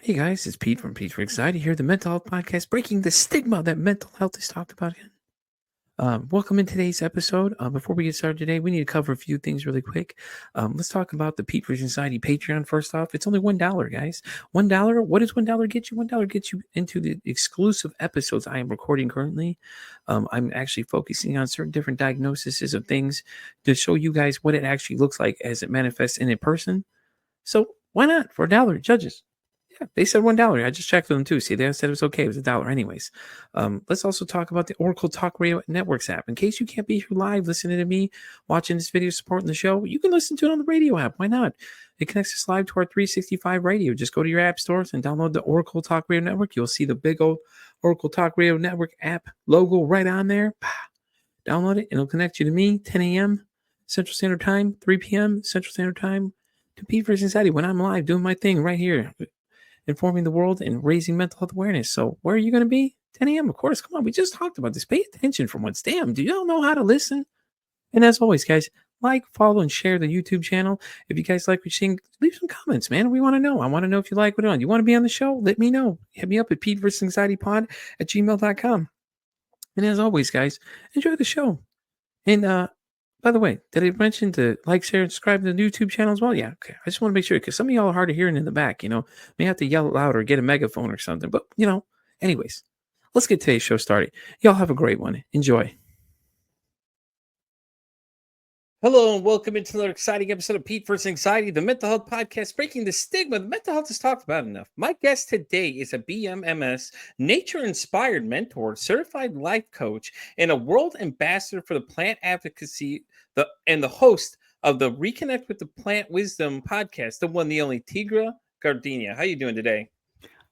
Hey guys, it's Pete from Pete for Anxiety here, the mental health podcast, breaking the stigma that mental health is talked about again. Welcome in today's episode. Before we get started today, we need to cover a few things really quick. Let's talk about the Pete for Anxiety Patreon first off. It's only $1, guys. $1. What does $1 get you? $1 gets you into the exclusive episodes I am recording currently. I'm actually focusing on certain different diagnoses of things to show you guys what it actually looks like as it manifests in a person. So why not for $1, judges? Yeah, they said $1. I just checked with them too. See, they said it was okay. It was $1 anyways. Let's also talk about the Oracle Talk Radio Networks app. In case you can't be here live listening to me, watching this video, supporting the show, you can listen to it on the radio app. Why not? It connects us live to our 365 radio. Just go to your app stores and download the Oracle Talk Radio Network. You'll see the big old Oracle Talk Radio Network app logo right on there. Download it, and it'll connect you to me, 10 a.m. Central Standard Time, 3 p.m. Central Standard Time, to Pete for Anxiety when I'm live doing my thing right here, informing the world and raising mental health awareness. So where are you going to be? 10 a.m. Of course. Come on. We just talked about this. Pay attention for once. Damn. Do y'all know how to listen? And as always, guys, like, follow, and share the YouTube channel. If you guys like what you're seeing, leave some comments, man. We want to know. I want to know if you like what you're on. You want to be on the show? Let me know. Hit me up at PeteVersusAnxietyPod@gmail.com. And as always, guys, enjoy the show. And by the way, did I mention to like, share, and subscribe to the YouTube channel as well? Yeah, okay. I just want to make sure because some of y'all are hard of hearing in the back, may have to yell loud or get a megaphone or something. But, anyways, let's get today's show started. Y'all have a great one. Enjoy. Hello and welcome into another exciting episode of Pete vs. Anxiety, the mental health podcast, breaking the stigma. The mental health is talked about enough. My guest today is a BMMS, nature-inspired mentor, certified life coach, and a world ambassador for the Plant Advocacy, and the host of the Reconnect with the Plant Wisdom podcast, the one, the only, Tigrilla Gardenia. How you doing today?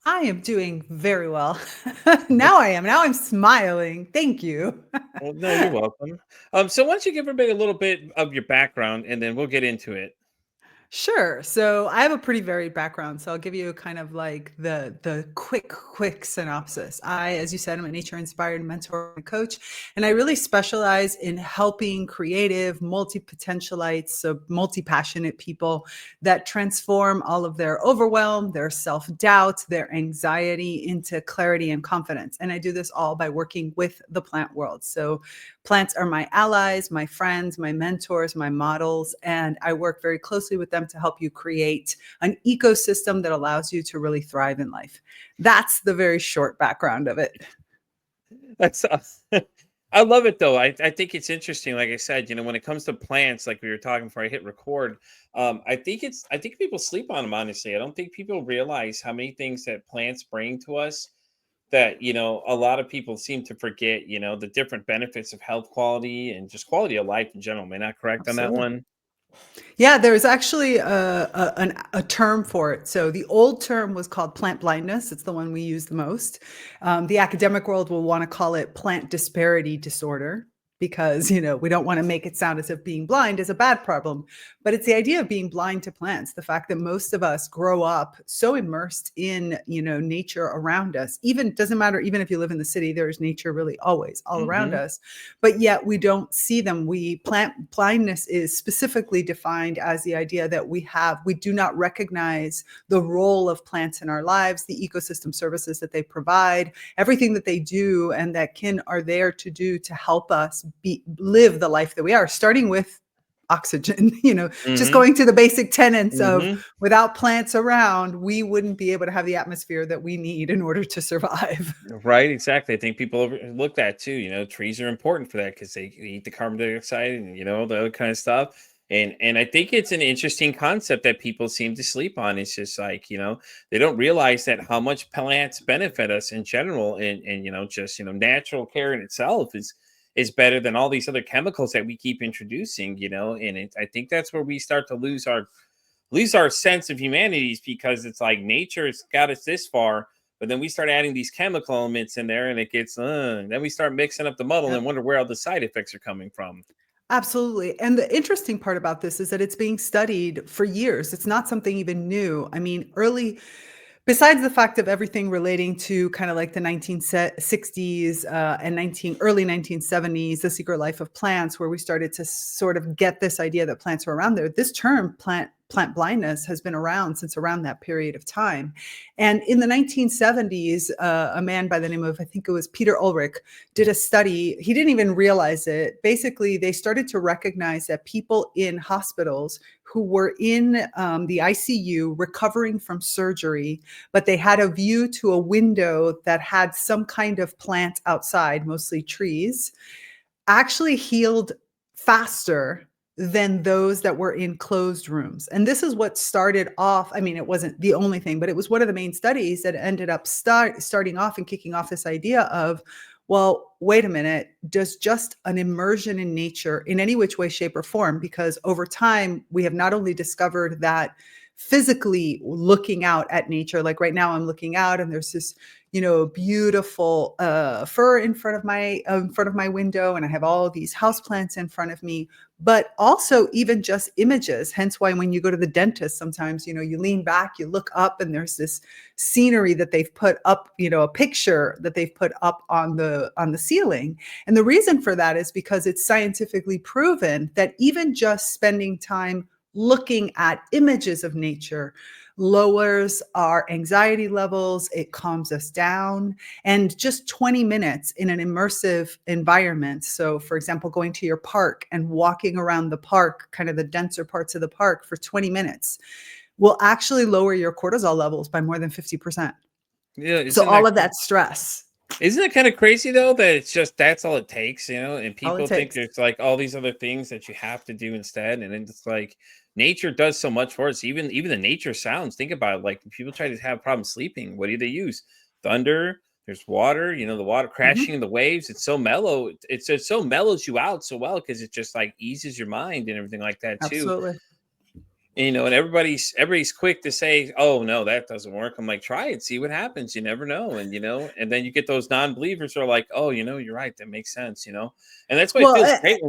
I am doing very well. Now I am. Now I'm smiling. Thank you. Well, no, you're welcome. So why don't you give everybody a little bit of your background, and then we'll get into it. Sure. So I have a pretty varied background. So I'll give you kind of like the quick synopsis. As you said, I'm a nature-inspired mentor and coach, and I really specialize in helping creative, multi-potentialites, so multi-passionate people that transform all of their overwhelm, their self-doubt, their anxiety into clarity and confidence. And I do this all by working with the plant world. So plants are my allies, my friends, my mentors, my models, and I work very closely with them to help you create an ecosystem that allows you to really thrive in life. That's the very short background of it. That's I love it though. I think it's interesting. Like I said, when it comes to plants, like we were talking before I hit record, I think people sleep on them, honestly. I don't think people realize how many things that plants bring to us that, a lot of people seem to forget, the different benefits of health quality and just quality of life in general. Am I not correct on that Absolutely. one? Yeah, there's actually a term for it. So the old term was called plant blindness. It's the one we use the most. The academic world will want to call it plant disparity disorder because, we don't want to make it sound as if being blind is a bad problem. But it's the idea of being blind to plants, the fact that most of us grow up so immersed in, nature around us. Even doesn't matter, even if you live in the city, there's nature really always all around us, but yet we don't see them. Plant blindness is specifically defined as the idea that we do not recognize the role of plants in our lives, the ecosystem services that they provide, everything that they do and that are there to do to help us live the life that we are, starting with oxygen, just going to the basic tenets of without plants around, we wouldn't be able to have the atmosphere that we need in order to survive. Right, exactly. I think people overlook that too. Trees are important for that because they eat the carbon dioxide and the other kind of stuff. And I think it's an interesting concept that people seem to sleep on. It's just like they don't realize that how much plants benefit us in general, and just natural care in itself is better than all these other chemicals that we keep introducing. And I think that's where we start to lose our sense of humanities because it's like nature has got us this far. But then we start adding these chemical elements in there and it gets, then we start mixing up the muddle and wonder where all the side effects are coming from. Absolutely. And the interesting part about this is that it's being studied for years. It's not something even new. I mean, Besides the fact of everything relating to kind of like the 1960s and early 1970s, The Secret Life of Plants, where we started to sort of get this idea that plants were around there. This term, plant blindness, has been around since around that period of time. And in the 1970s, a man by the name of, I think it was Peter Ulrich, did a study. He didn't even realize it. Basically, they started to recognize that people in hospitals who were in the ICU recovering from surgery, but they had a view to a window that had some kind of plant outside, mostly trees, actually healed faster than those that were in closed rooms. And this is what started off. I mean, it wasn't the only thing, but it was one of the main studies that ended up starting off and kicking off this idea of, well, wait a minute, does just an immersion in nature in any which way, shape, or form, because over time, we have not only discovered that physically looking out at nature, like right now I'm looking out and there's this, beautiful fir in front of my window, and I have all these houseplants in front of me, but also even just images. Hence why when you go to the dentist, sometimes, you lean back, you look up, and there's this scenery that they've put up, a picture that they've put up on the ceiling. And the reason for that is because it's scientifically proven that even just spending time looking at images of nature lowers our anxiety levels, it calms us down. And just 20 minutes in an immersive environment. So for example, going to your park and walking around the park, kind of the denser parts of the park for 20 minutes will actually lower your cortisol levels by more than 50%. Yeah, So all of that stress, isn't it kind of crazy though that it's just that's all it takes, and all it people think takes. there's like all these other things that you have to do instead, and then it's like nature does so much for us. Even the nature sounds. Think about it. Like people try to have problems sleeping. What do they use? Thunder. There's water. The water crashing in the waves. It's so mellow. It so mellows you out so well because it just like eases your mind and everything like that too. Absolutely. And everybody's quick to say, "Oh no, that doesn't work." I'm like, try it, see what happens. You never know, and then you get those non-believers who are like, "Oh, you're right. That makes sense." And that's why it Well, feels great.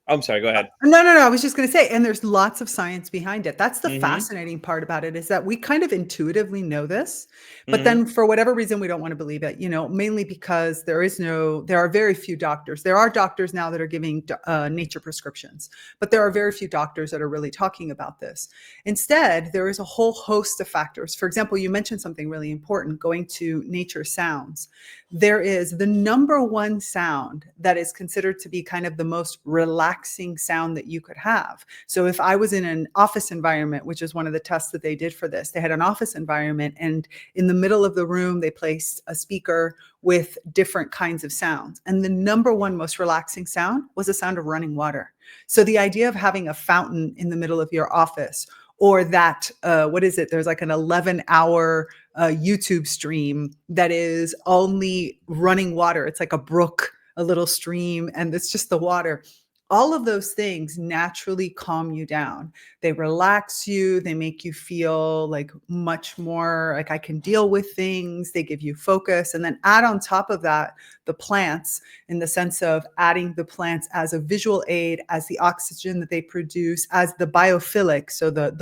I'm sorry. Go ahead. No. I was just going to say, and there's lots of science behind it. That's the Mm-hmm. fascinating part about it, is that we kind of intuitively know this, but Mm-hmm. then for whatever reason, we don't want to believe it, mainly because there are very few doctors. There are doctors now that are giving nature prescriptions, but there are very few doctors that are really talking about this. Instead, there is a whole host of factors. For example, you mentioned something really important, going to nature sounds. There is the number one sound that is considered to be kind of the most relaxing sound that you could have. So if I was in an office environment, which is one of the tests that they did for this, they had an office environment, and in the middle of the room, they placed a speaker with different kinds of sounds. And the number one most relaxing sound was the sound of running water. So the idea of having a fountain in the middle of your office, or that, what is it? There's like an 11-hour YouTube stream that is only running water. It's like a brook, a little stream, and it's just the water. All of those things naturally calm you down. They relax you. They make you feel like much more like I can deal with things. They give you focus. And then add on top of that, the plants, in the sense of adding the plants as a visual aid, as the oxygen that they produce, as the biophilic. So the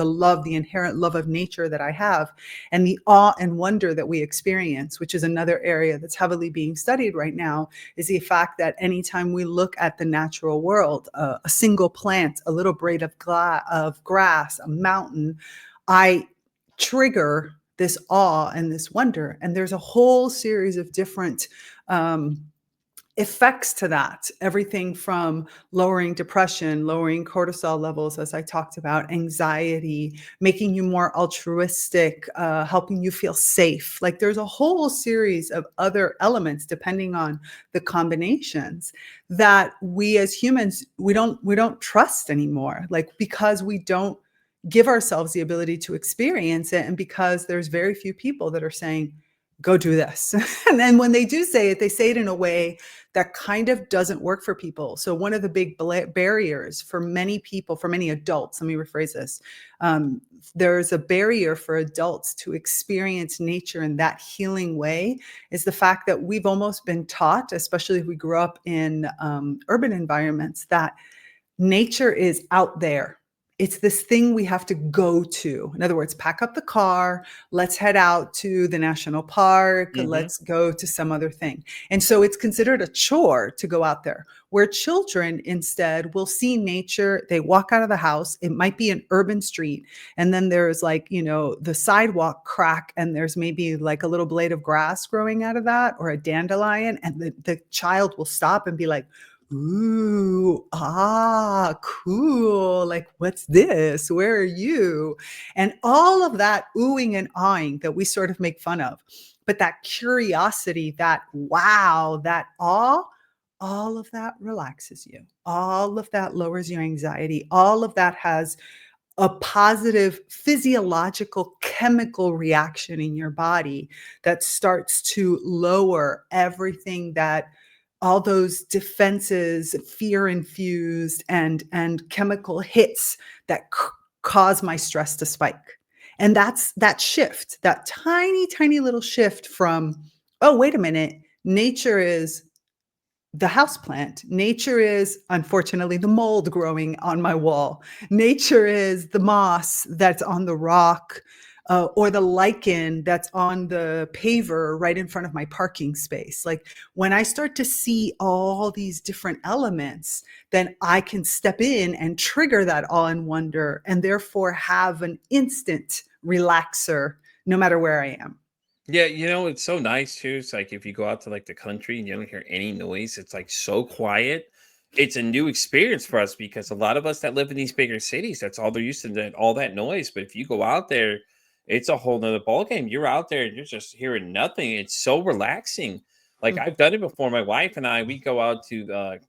inherent love of nature that I have, and the awe and wonder that we experience, which is another area that's heavily being studied right now, is the fact that anytime we look at the natural world, a single plant, a little blade of grass, a mountain, I trigger this awe and this wonder. And there's a whole series of different effects to that. Everything from lowering depression, lowering cortisol levels, as I talked about, anxiety, making you more altruistic, helping you feel safe. Like there's a whole series of other elements, depending on the combinations, that we as humans, we don't trust anymore. Like, because we don't give ourselves the ability to experience it, and because there's very few people that are saying, go do this. And then when they do say it, they say it in a way that kind of doesn't work for people. So one of the big barriers for many people, for many adults, let me rephrase this. There's a barrier for adults to experience nature in that healing way, is the fact that we've almost been taught, especially if we grew up in urban environments, that nature is out there. It's this thing we have to go to. In other words, pack up the car, let's head out to the national park, Mm-hmm. let's go to some other thing. And so it's considered a chore to go out there, where children instead will see nature. They walk out of the house. It might be an urban street. And then there's like, the sidewalk crack, and there's maybe like a little blade of grass growing out of that, or a dandelion. And the child will stop and be like, ooh, cool. Like, what's this? Where are you? And all of that oohing and awing that we sort of make fun of. But that curiosity, that wow, that awe, all of that relaxes you. All of that lowers your anxiety. All of that has a positive physiological chemical reaction in your body that starts to lower everything, that all those defenses, fear infused and chemical hits that cause my stress to spike. And that's that shift, that tiny, tiny little shift from, oh, wait a minute, nature is the houseplant. Nature is, unfortunately, the mold growing on my wall. Nature is the moss that's on the rock, or the lichen that's on the paver right in front of my parking space. Like, when I start to see all these different elements, then I can step in and trigger that awe and wonder, and therefore have an instant relaxer no matter where I am. Yeah, it's so nice too. It's like if you go out to like the country and you don't hear any noise, it's like so quiet. It's a new experience for us because a lot of us that live in these bigger cities, that's all they're used to, that all that noise. But if you go out there, it's a whole nother ballgame. You're out there and you're just hearing nothing. It's so relaxing. Like Mm. I've done it before. My wife and I, we go out to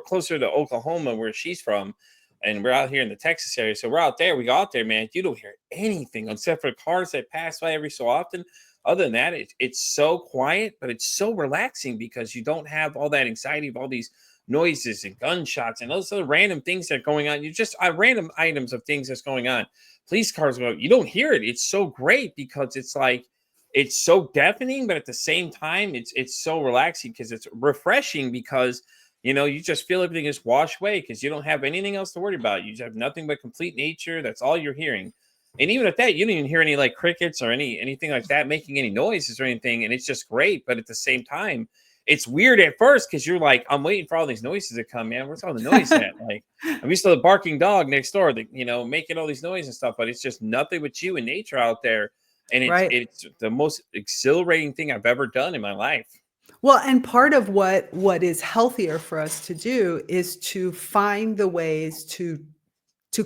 closer to Oklahoma where she's from, and we're out here in the Texas area. So we're out there. We go out there, man. You don't hear anything except for cars that pass by every so often. Other than that, it's so quiet, but it's so relaxing because you don't have all that anxiety of all these noises and gunshots and those other random things that are going on. You just random items of things that's going on. Police cars go, you don't hear it. It's so great because it's like it's so deafening, but at the same time, it's so relaxing because it's refreshing because you just feel everything is washed away because you don't have anything else to worry about. You just have nothing but complete nature. That's all you're hearing. And even at that, you don't even hear any like crickets or anything like that making any noises or anything. And it's just great. But at the same time, it's weird at first because you're like, I'm waiting for all these noises to come, man. Where's all the noise at? Like, I'm used to the barking dog next door that, making all these noises and stuff, but it's just nothing but you and nature out there. And it's Right. it's the most exhilarating thing I've ever done in my life. Well, and part of what is healthier for us to do is to find the ways to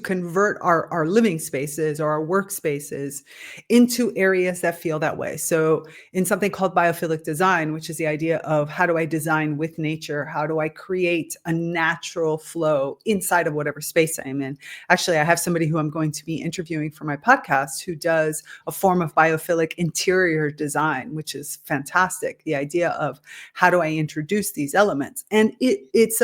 convert our living spaces or our workspaces into areas that feel that way. So in something called biophilic design, which is the idea of how do I design with nature? How do I create a natural flow inside of whatever space I am in? Actually, I have somebody who I'm going to be interviewing for my podcast who does a form of biophilic interior design, which is fantastic. The idea of how do I introduce these elements? And there's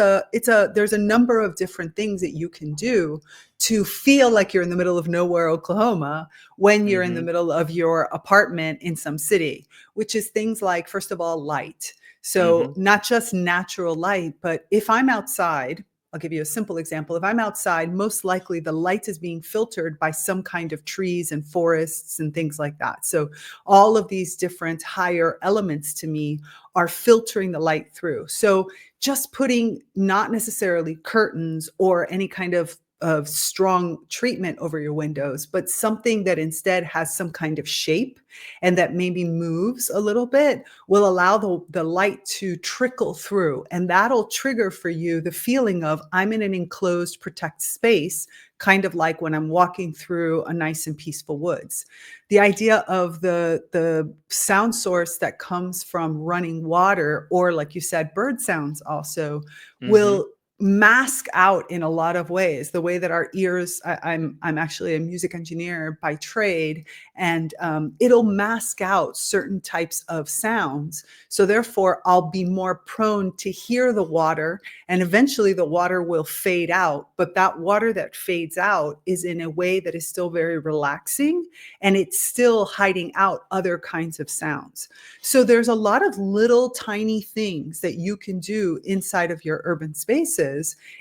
a number of different things that you can do to feel like you're in the middle of nowhere, Oklahoma, when you're in the Hmm. middle of your apartment in some city, which is things like, first of all, light. So Hmm. not just natural light, but if I'm outside, I'll give you a simple example. If I'm outside, most likely the light is being filtered by some kind of trees and forests and things like that. So all of these different higher elements to me are filtering the light through. So just putting not necessarily curtains or any kind of strong treatment over your windows, but something that instead has some kind of shape and that maybe moves a little bit will allow the light to trickle through. And that'll trigger for you the feeling of I'm in an enclosed, protected space, kind of like when I'm walking through a nice and peaceful woods. The idea of the sound source that comes from running water, or like you said, bird sounds also Hmm. will mask out in a lot of ways the way that our ears. I'm actually a music engineer by trade, and it'll mask out certain types of sounds. So therefore, I'll be more prone to hear the water, and eventually the water will fade out. But that water that fades out is in a way that is still very relaxing, and it's still hiding out other kinds of sounds. So there's a lot of little tiny things that you can do inside of your urban spaces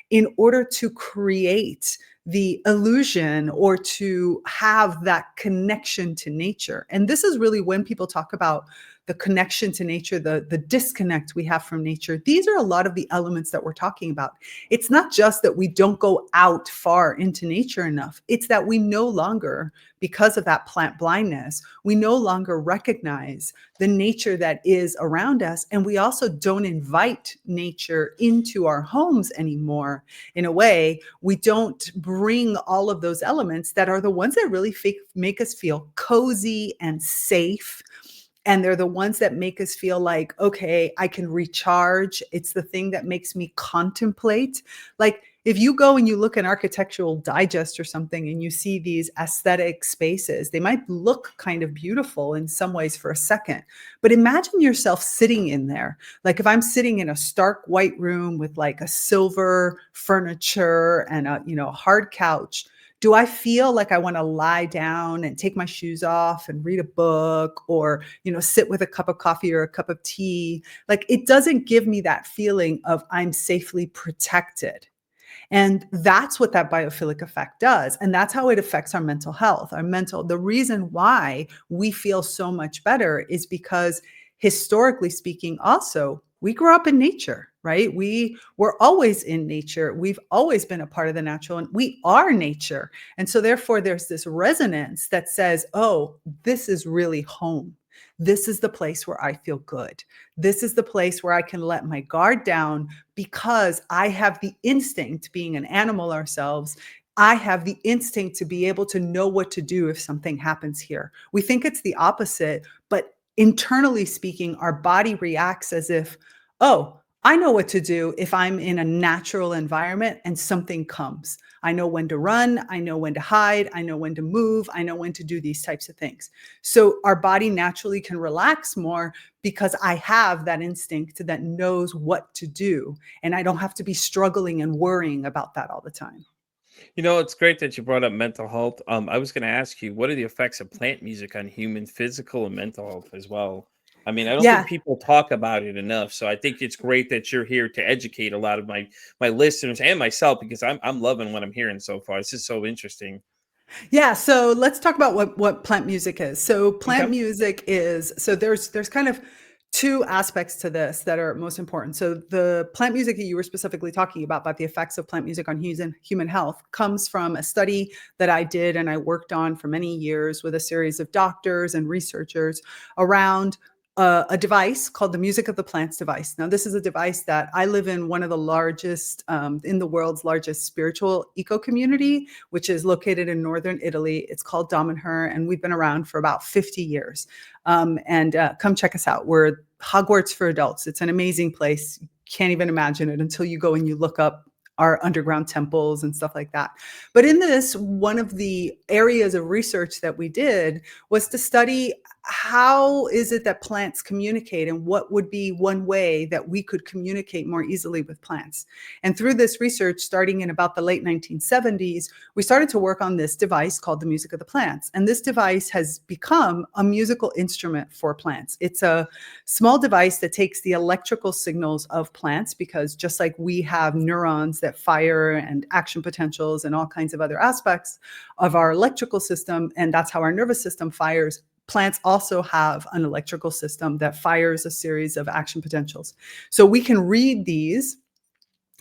in order to create the illusion or to have that connection to nature. And this is really when people talk about the connection to nature, the disconnect we have from nature. These are a lot of the elements that we're talking about. It's not just that we don't go out far into nature enough. It's that we no longer, because of that plant blindness, we no longer recognize the nature that is around us. And we also don't invite nature into our homes anymore. In a way, we don't bring all of those elements that are the ones that really make us feel cozy and safe. And they're the ones that make us feel like, okay, I can recharge. It's the thing that makes me contemplate. Like if you go and you look in Architectural Digest or something and you see these aesthetic spaces, they might look kind of beautiful in some ways for a second, but imagine yourself sitting in there. Like if I'm sitting in a stark white room with like a silver furniture and a hard couch, do I feel like I want to lie down and take my shoes off and read a book or, sit with a cup of coffee or a cup of tea? Like it doesn't give me that feeling of I'm safely protected. And that's what that biophilic effect does. And that's how it affects our mental health. The reason why we feel so much better is because historically speaking, also, we grew up in nature, right? We were always in nature. We've always been a part of the natural and we are nature. And so therefore there's this resonance that says, oh, this is really home. This is the place where I feel good. This is the place where I can let my guard down because I have the instinct, being an animal ourselves, I have the instinct to be able to know what to do if something happens here. We think it's the opposite, but internally speaking, our body reacts as if, oh, I know what to do if I'm in a natural environment and something comes. I know when to run. I know when to hide. I know when to move. I know when to do these types of things. So our body naturally can relax more because I have that instinct that knows what to do. And I don't have to be struggling and worrying about that all the time. It's great that you brought up mental health. I was going to ask you, what are the effects of plant music on human physical and mental health as well? I mean, I don't think Yeah. people talk about it enough. So I think it's great that you're here to educate a lot of my listeners and myself because I'm loving what I'm hearing so far. It's just so interesting. Yeah, so let's talk about what plant music is. So plant Okay. music is there's kind of two aspects to this that are most important. So the plant music that you were specifically talking about the effects of plant music on human health comes from a study that I did and I worked on for many years with a series of doctors and researchers around a device called the Music of the Plants device. Now, this is a device that I live in one of the largest, in the world's largest spiritual eco community, which is located in northern Italy. It's called Damanhur, and we've been around for about 50 years. And come check us out. We're Hogwarts for adults. It's an amazing place. You can't even imagine it until you go and you look up our underground temples and stuff like that. But in this, one of the areas of research that we did was to study how is it that plants communicate and what would be one way that we could communicate more easily with plants. And through this research, starting in about the late 1970s, we started to work on this device called the Music of the Plants. And this device has become a musical instrument for plants. It's a small device that takes the electrical signals of plants because just like we have neurons that fire and action potentials and all kinds of other aspects of our electrical system, and that's how our nervous system fires, plants also have an electrical system that fires a series of action potentials. So we can read these,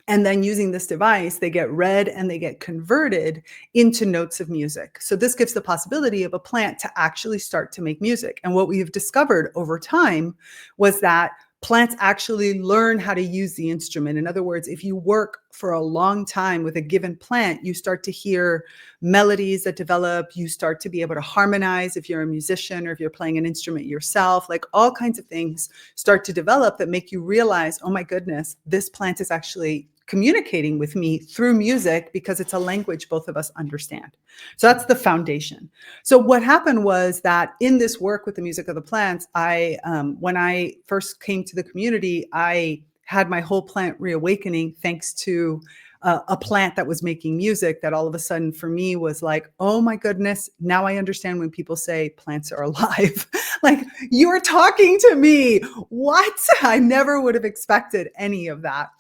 and then using this device, they get read and they get converted into notes of music. So this gives the possibility of a plant to actually start to make music. And what we have discovered over time was that plants actually learn how to use the instrument. In other words, if you work for a long time with a given plant, you start to hear melodies that develop. You start to be able to harmonize if you're a musician or if you're playing an instrument yourself. Like all kinds of things start to develop that make you realize, oh my goodness, this plant is actually communicating with me through music because it's a language both of us understand. So that's the foundation. So what happened was that in this work with the Music of the Plants, when I first came to the community, I had my whole plant reawakening thanks to a plant that was making music that all of a sudden for me was like, oh my goodness, now I understand when people say plants are alive. Like, you're talking to me. What? I never would have expected any of that.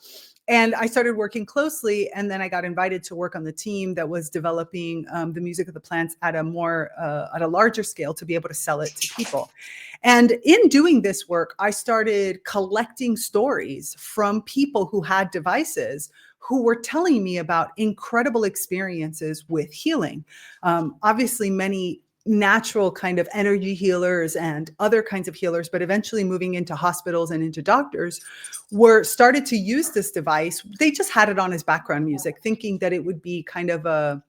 And I started working closely, and then I got invited to work on the team that was developing the music of the plants at a larger scale to be able to sell it to people. And in doing this work, I started collecting stories from people who had devices who were telling me about incredible experiences with healing. Obviously, many natural kind of energy healers and other kinds of healers, but eventually moving into hospitals and into doctors were started to use this device. They just had it on as background music, thinking that it would be kind of a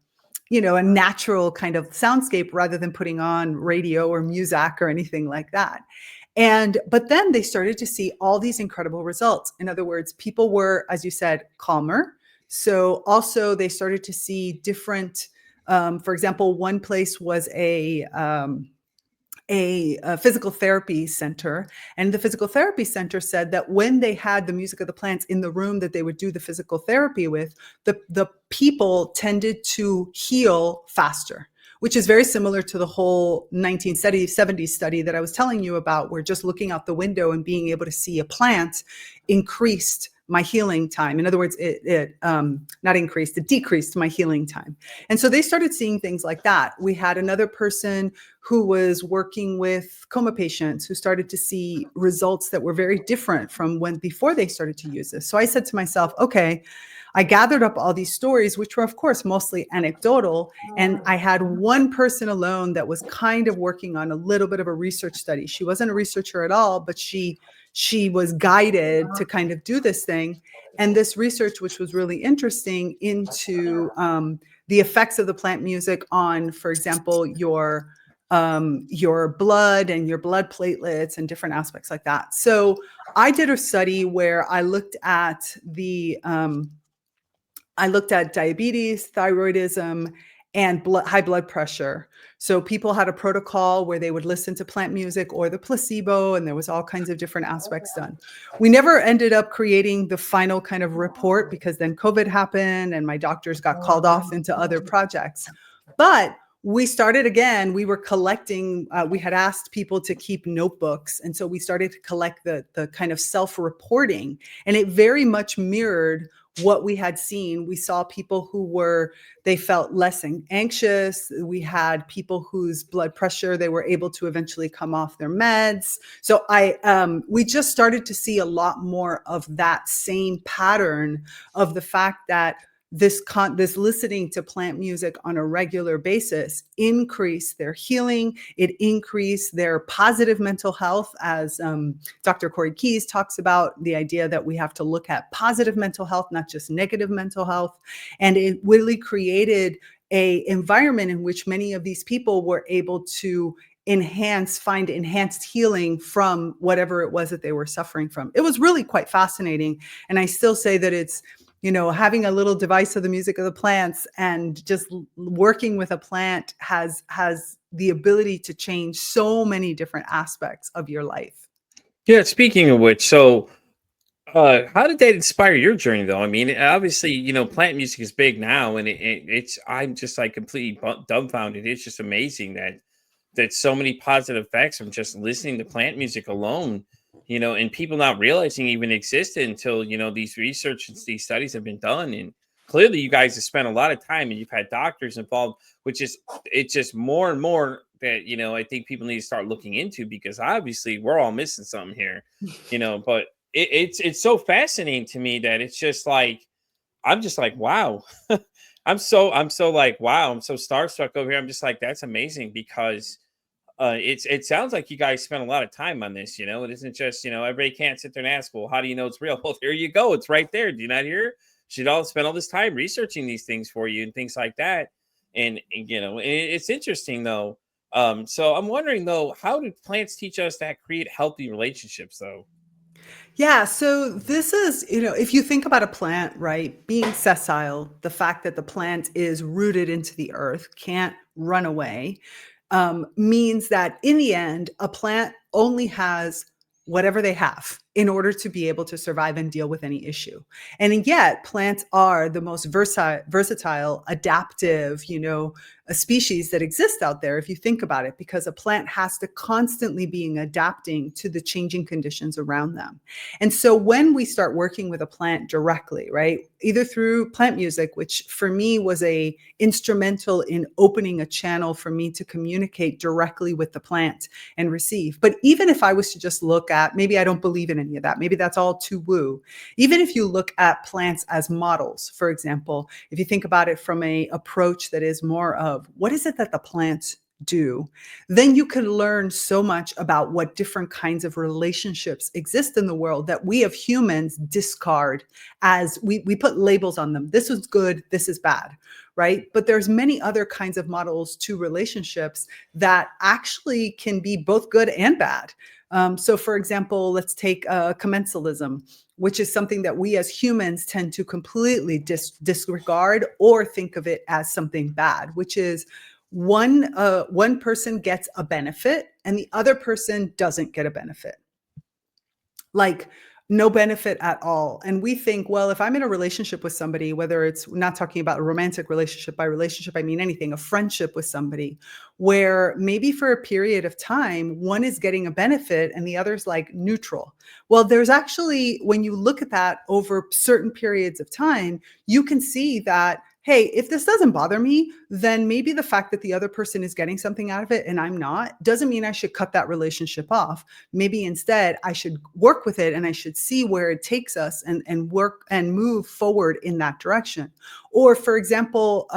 natural kind of soundscape rather than putting on radio or Muzak or anything like that. But then they started to see all these incredible results. In other words, people were, as you said, calmer. So also they started to see different, for example, one place was a physical therapy center. And the physical therapy center said that when they had the music of the plants in the room that they would do the physical therapy with, the people tended to heal faster, which is very similar to the whole 1970s study that I was telling you about, where just looking out the window and being able to see a plant increased my healing time. In other words, it decreased my healing time. And so they started seeing things like that. We had another person who was working with coma patients who started to see results that were very different from before they started to use this. So I said to myself, okay, I gathered up all these stories, which were, of course, mostly anecdotal. And I had one person alone that was kind of working on a little bit of a research study. She wasn't a researcher at all, but she was guided to kind of do this thing. And this research, which was really interesting, into the effects of the plant music on, for example, your blood and your blood platelets and different aspects like that. So I did a study where I looked at diabetes, thyroidism, and high blood pressure. So people had a protocol where they would listen to plant music or the placebo, and there was all kinds of different aspects done. We never ended up creating the final kind of report because then COVID happened and my doctors got called off into other projects. But we started again. We were collecting, we had asked people to keep notebooks. And so we started to collect the kind of self-reporting, and it very much mirrored what we had seen. We saw people they felt less anxious. We had people whose blood pressure, they were able to eventually come off their meds. So we just started to see a lot more of that same pattern of the fact that this listening to plant music on a regular basis increased their healing. It increased their positive mental health, as Dr. Corey Keyes talks about, the idea that we have to look at positive mental health, not just negative mental health. And it really created an environment in which many of these people were able to find enhanced healing from whatever it was that they were suffering from. It was really quite fascinating. And I still say that it's, having a little device of the music of the plants and just working with a plant has the ability to change so many different aspects of your life. Yeah, speaking of which, so how did that inspire your journey, though? I mean, obviously, plant music is big now, and it's I'm just like completely dumbfounded. It's just amazing that so many positive effects from just listening to plant music alone, and people not realizing even existed until, these research and these studies have been done. And clearly you guys have spent a lot of time and you've had doctors involved, which is, it's just more and more that, I think people need to start looking into, because obviously we're all missing something here, but it's so fascinating to me that it's just like, I'm just like, wow. I'm so like, wow, I'm so starstruck over here. I'm just like, that's amazing, because it sounds like you guys spent a lot of time on this. It isn't just, everybody can't sit there and ask, well, how do you know it's real? Well, there you go. It's right there. Do you not hear? She'd all spend all this time researching these things for you and things like that. And it's interesting though. So I'm wondering though, how do plants teach us to create healthy relationships though? Yeah, so this is, if you think about a plant, right, being sessile, the fact that the plant is rooted into the earth, can't run away, means that in the end, a plant only has whatever they have. in order to be able to survive and deal with any issue. And yet plants are the most versatile, adaptive, a species that exists out there, if you think about it, because a plant has to constantly being adapting to the changing conditions around them. And so when we start working with a plant directly, right, either through plant music, which for me was a instrumental in opening a channel for me to communicate directly with the plant and receive. But even if I was to just look at, maybe I don't believe in any of that, maybe that's all too woo. Even if you look at plants as models, for example, if you think about it from a approach that is more of what is it that the plants do, then you can learn so much about what different kinds of relationships exist in the world that we as humans discard as we put labels on them. This is good, this is bad, right? But there's many other kinds of models to relationships that actually can be both good and bad. So for example, let's take commensalism, which is something that we as humans tend to completely disregard or think of it as something bad, which is one person gets a benefit and the other person doesn't get a benefit. Like no benefit at all. And we think, well, if I'm in a relationship with somebody, whether it's not talking about a romantic relationship, by relationship, I mean anything, a friendship with somebody, where maybe for a period of time, one is getting a benefit and the other's like neutral. Well, there's actually, when you look at that over certain periods of time, you can see that, hey, if this doesn't bother me, then maybe the fact that the other person is getting something out of it and I'm not, doesn't mean I should cut that relationship off. Maybe instead I should work with it and I should see where it takes us and work and move forward in that direction. Or for example,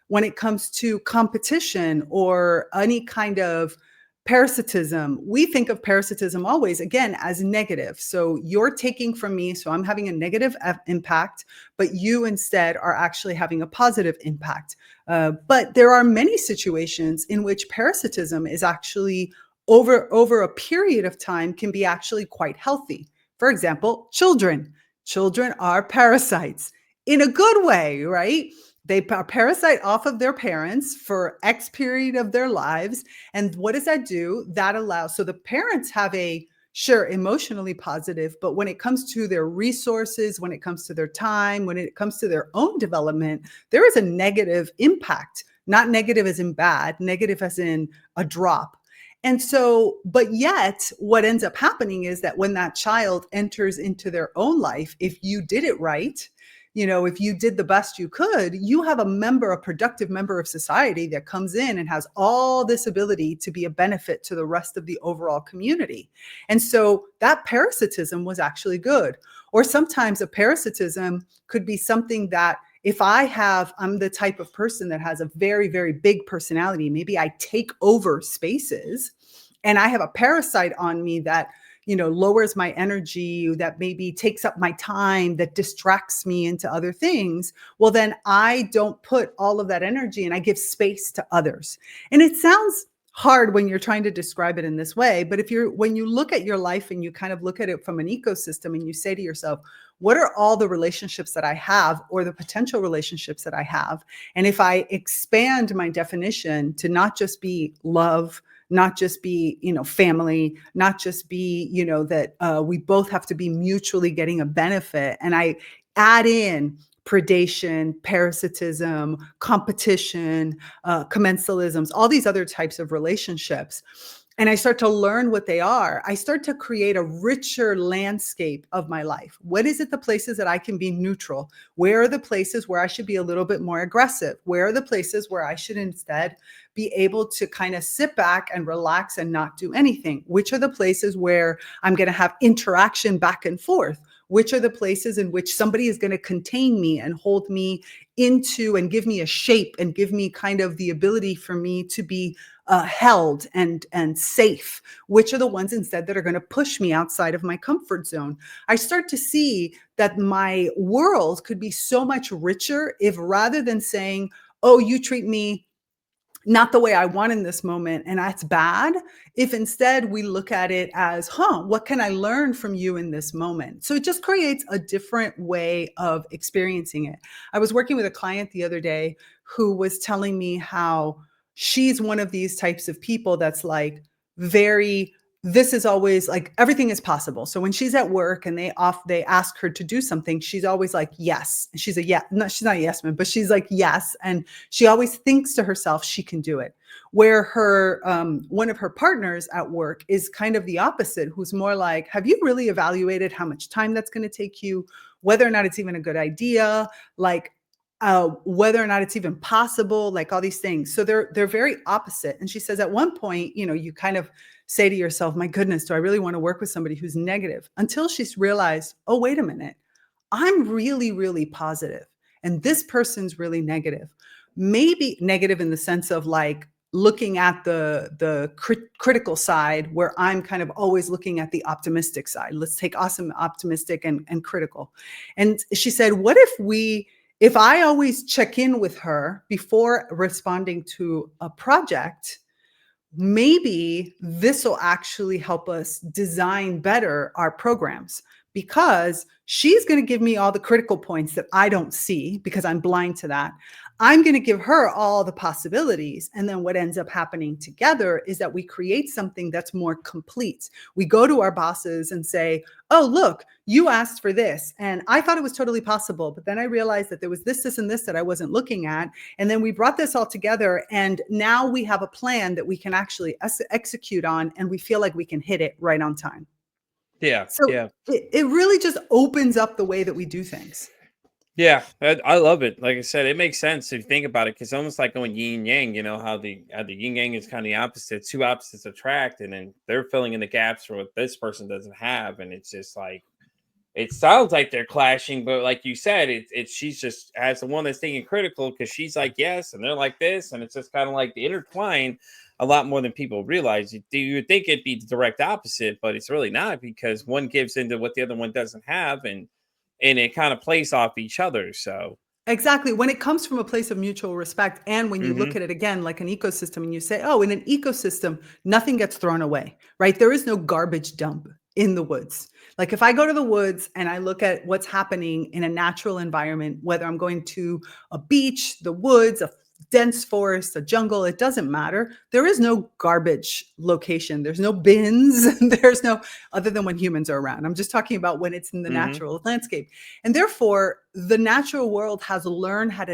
when it comes to competition or any kind of parasitism, we think of parasitism always, again, as negative. So you're taking from me, so I'm having a negative impact, but you instead are actually having a positive impact. But there are many situations in which parasitism is actually over a period of time can be actually quite healthy. For example, children. Children are parasites in a good way, right? They parasite off of their parents for X period of their lives. And what does that do? That allows, so the parents have a, sure, emotionally positive, but when it comes to their resources, when it comes to their time, when it comes to their own development, there is a negative impact, not negative as in bad, negative as in a drop. And so, but yet what ends up happening is that when that child enters into their own life, if you did it right, if you did the best you could, you have a productive member of society that comes in and has all this ability to be a benefit to the rest of the overall community. And so that parasitism was actually good. Or sometimes a parasitism could be something that if I'm the type of person that has a very, very big personality, maybe I take over spaces and I have a parasite on me that lowers my energy, that maybe takes up my time, that distracts me into other things, well, then I don't put all of that energy and I give space to others. And it sounds hard when you're trying to describe it in this way, but when you look at your life and you kind of look at it from an ecosystem and you say to yourself, what are all the relationships that I have or the potential relationships that I have? And if I expand my definition to not just be love, not just be, family, not just be, that we both have to be mutually getting a benefit. And I add in predation, parasitism, competition, commensalisms, all these other types of relationships. And I start to learn what they are. I start to create a richer landscape of my life. What is it, the places that I can be neutral? Where are the places where I should be a little bit more aggressive? Where are the places where I should instead be able to kind of sit back and relax and not do anything? Which are the places where I'm going to have interaction back and forth? Which are the places in which somebody is going to contain me and hold me into and give me a shape and give me kind of the ability for me to be held and safe? Which are the ones instead that are going to push me outside of my comfort zone? I start to see that my world could be so much richer if, rather than saying, oh, you treat me not the way I want in this moment, and that's bad, if instead we look at it as, what can I learn from you in this moment? So it just creates a different way of experiencing it. I was working with a client the other day who was telling me how she's one of these types of people that's like very this is always like everything is possible. So when she's at work and they ask her to do something, she's always like, yes. And she's a yeah, no, she's not a yes man, but she's like, yes. And she always thinks to herself, she can do it. Where her one of her partners at work is kind of the opposite, who's more like, have you really evaluated how much time that's going to take you, whether or not it's even a good idea, like whether or not it's even possible, like all these things. So they're very opposite. And she says at one point, you know, you kind of say to yourself, my goodness, do I really want to work with somebody who's negative? Until she's realized, oh, wait a minute, I'm really, really positive, and this person's really negative. Maybe negative in the sense of like looking at the critical side, where I'm kind of always looking at the optimistic side. Let's take awesome, optimistic, and critical. And she said, what if I always check in with her before responding to a project, maybe this will actually help us design better our programs, because she's going to give me all the critical points that I don't see because I'm blind to that. I'm going to give her all the possibilities. And then what ends up happening together is that we create something that's more complete. We go to our bosses and say, oh, look, you asked for this, and I thought it was totally possible, but then I realized that there was this, and this that I wasn't looking at. And then we brought this all together, and now we have a plan that we can actually execute on, and we feel like we can hit it right on time. Yeah. So Yeah. it really just opens up the way that we do things. Yeah, I love it. Like I said, it makes sense if you think about it, because almost like going yin and yang. You know how the yin yang is kind of the opposite. Two opposites attract, and then they're filling in the gaps for what this person doesn't have, and it's just like it sounds like they're clashing, but like you said, it's she's just as the one that's thinking critical because she's like yes, and they're like this, and it's just kind of like the intertwine a lot more than people realize. You would think it'd be the direct opposite, but it's really not, because one gives into what the other one doesn't have, and it kind of plays off each other. So, Exactly. When it comes from a place of mutual respect, and when you hmm look at it again like an ecosystem, and you say, oh, in an ecosystem, nothing gets thrown away, right? There is no garbage dump in the woods. Like if I go to the woods and I look at what's happening in a natural environment, whether I'm going to a beach, the woods, a dense forest, a jungle, it doesn't matter. There is no garbage location. There's no bins. There's no, other than when humans are around. I'm just talking about when it's in the hmm natural landscape. And therefore, the natural world has learned how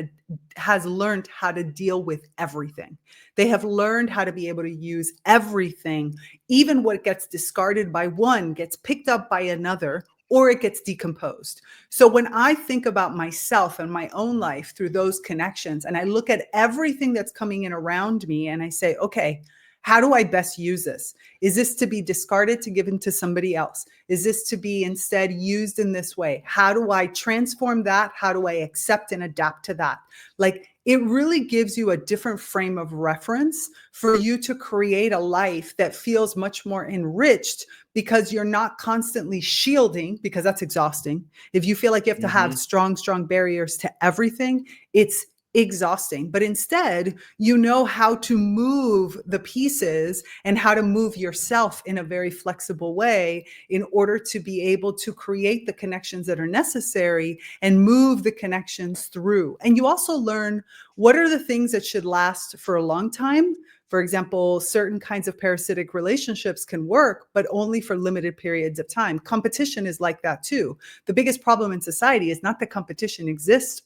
to deal with everything. They have learned how to be able to use everything. Even what gets discarded by one gets picked up by another, or it gets decomposed. So when I think about myself and my own life through those connections, and I look at everything that's coming in around me, and I say, okay, how do I best use this? Is this to be discarded to give into somebody else? Is this to be instead used in this way? How do I transform that? How do I accept and adapt to that? Like, it really gives you a different frame of reference for you to create a life that feels much more enriched, because you're not constantly shielding, because that's exhausting. If you feel like you have to have hmm strong, strong barriers to everything, it's exhausting. But instead, you know how to move the pieces and how to move yourself in a very flexible way in order to be able to create the connections that are necessary and move the connections through. And you also learn what are the things that should last for a long time. For example, certain kinds of parasitic relationships can work, but only for limited periods of time. Competition is like that too. The biggest problem in society is not that competition exists.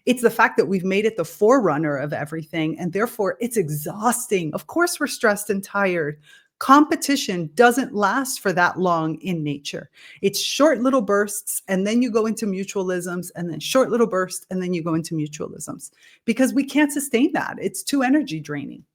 It's the fact that we've made it the forerunner of everything, and therefore it's exhausting. Of course, we're stressed and tired. Competition doesn't last for that long in nature. It's short little bursts, and then you go into mutualisms, and then short little bursts, and then you go into mutualisms, because we can't sustain that. It's too energy draining.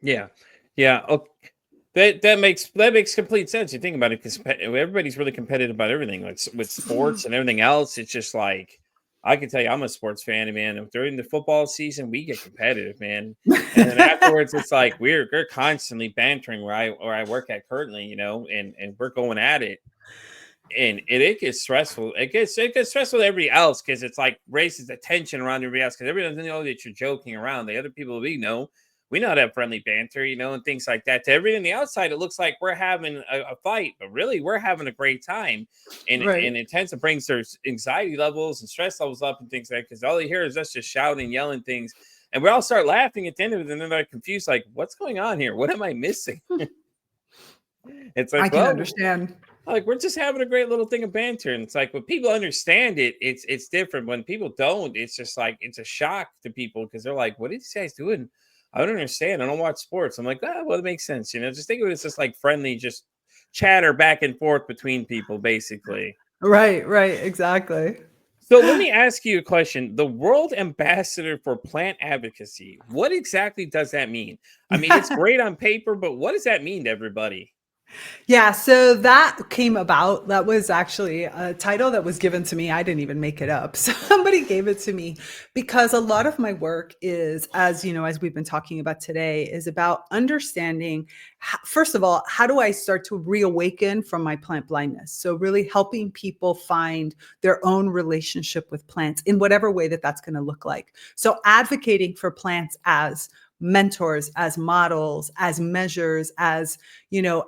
yeah, yeah. Okay. That makes complete sense. You think about it, because everybody's really competitive about everything. Like with sports and everything else, it's just like I can tell you, I'm a sports fan, and man. During the football season, we get competitive, man. And then afterwards, it's like we're constantly bantering where I work at currently, and we're going at it, and it gets stressful. It gets stressful to everybody else, because it's like raises the tension around everybody else, because everybody doesn't know that you're joking around. The other people we know that friendly banter, and things like that. To everybody on the outside, it looks like we're having a fight, but really we're having a great time. And Right. it tends to bring their anxiety levels and stress levels up and things like that, because all you hear is us just shouting, yelling things. And we all start laughing at the end of it, and then they're confused, like, what's going on here? What am I missing? It's I like, can well, understand. like we're just having a great little thing of banter. And it's like when people understand it, it's different. When people don't, it's just like it's a shock to people because they're like, what are these guys doing? I don't understand. I don't watch sports. I'm like, well, it makes sense. Just think of it as just like friendly, just chatter back and forth between people, basically. Right, right, exactly. So let me ask you a question. The World Ambassador for Plant Advocacy, what exactly does that mean? I mean, it's great on paper, but what does that mean to everybody? Yeah, so that came about. That was actually a title that was given to me. I didn't even make it up. Somebody gave it to me because a lot of my work is, as you know, as we've been talking about today, is about understanding, first of all, how do I start to reawaken from my plant blindness? So, really helping people find their own relationship with plants in whatever way that that's going to look like. So, advocating for plants as mentors, as models, as measures, as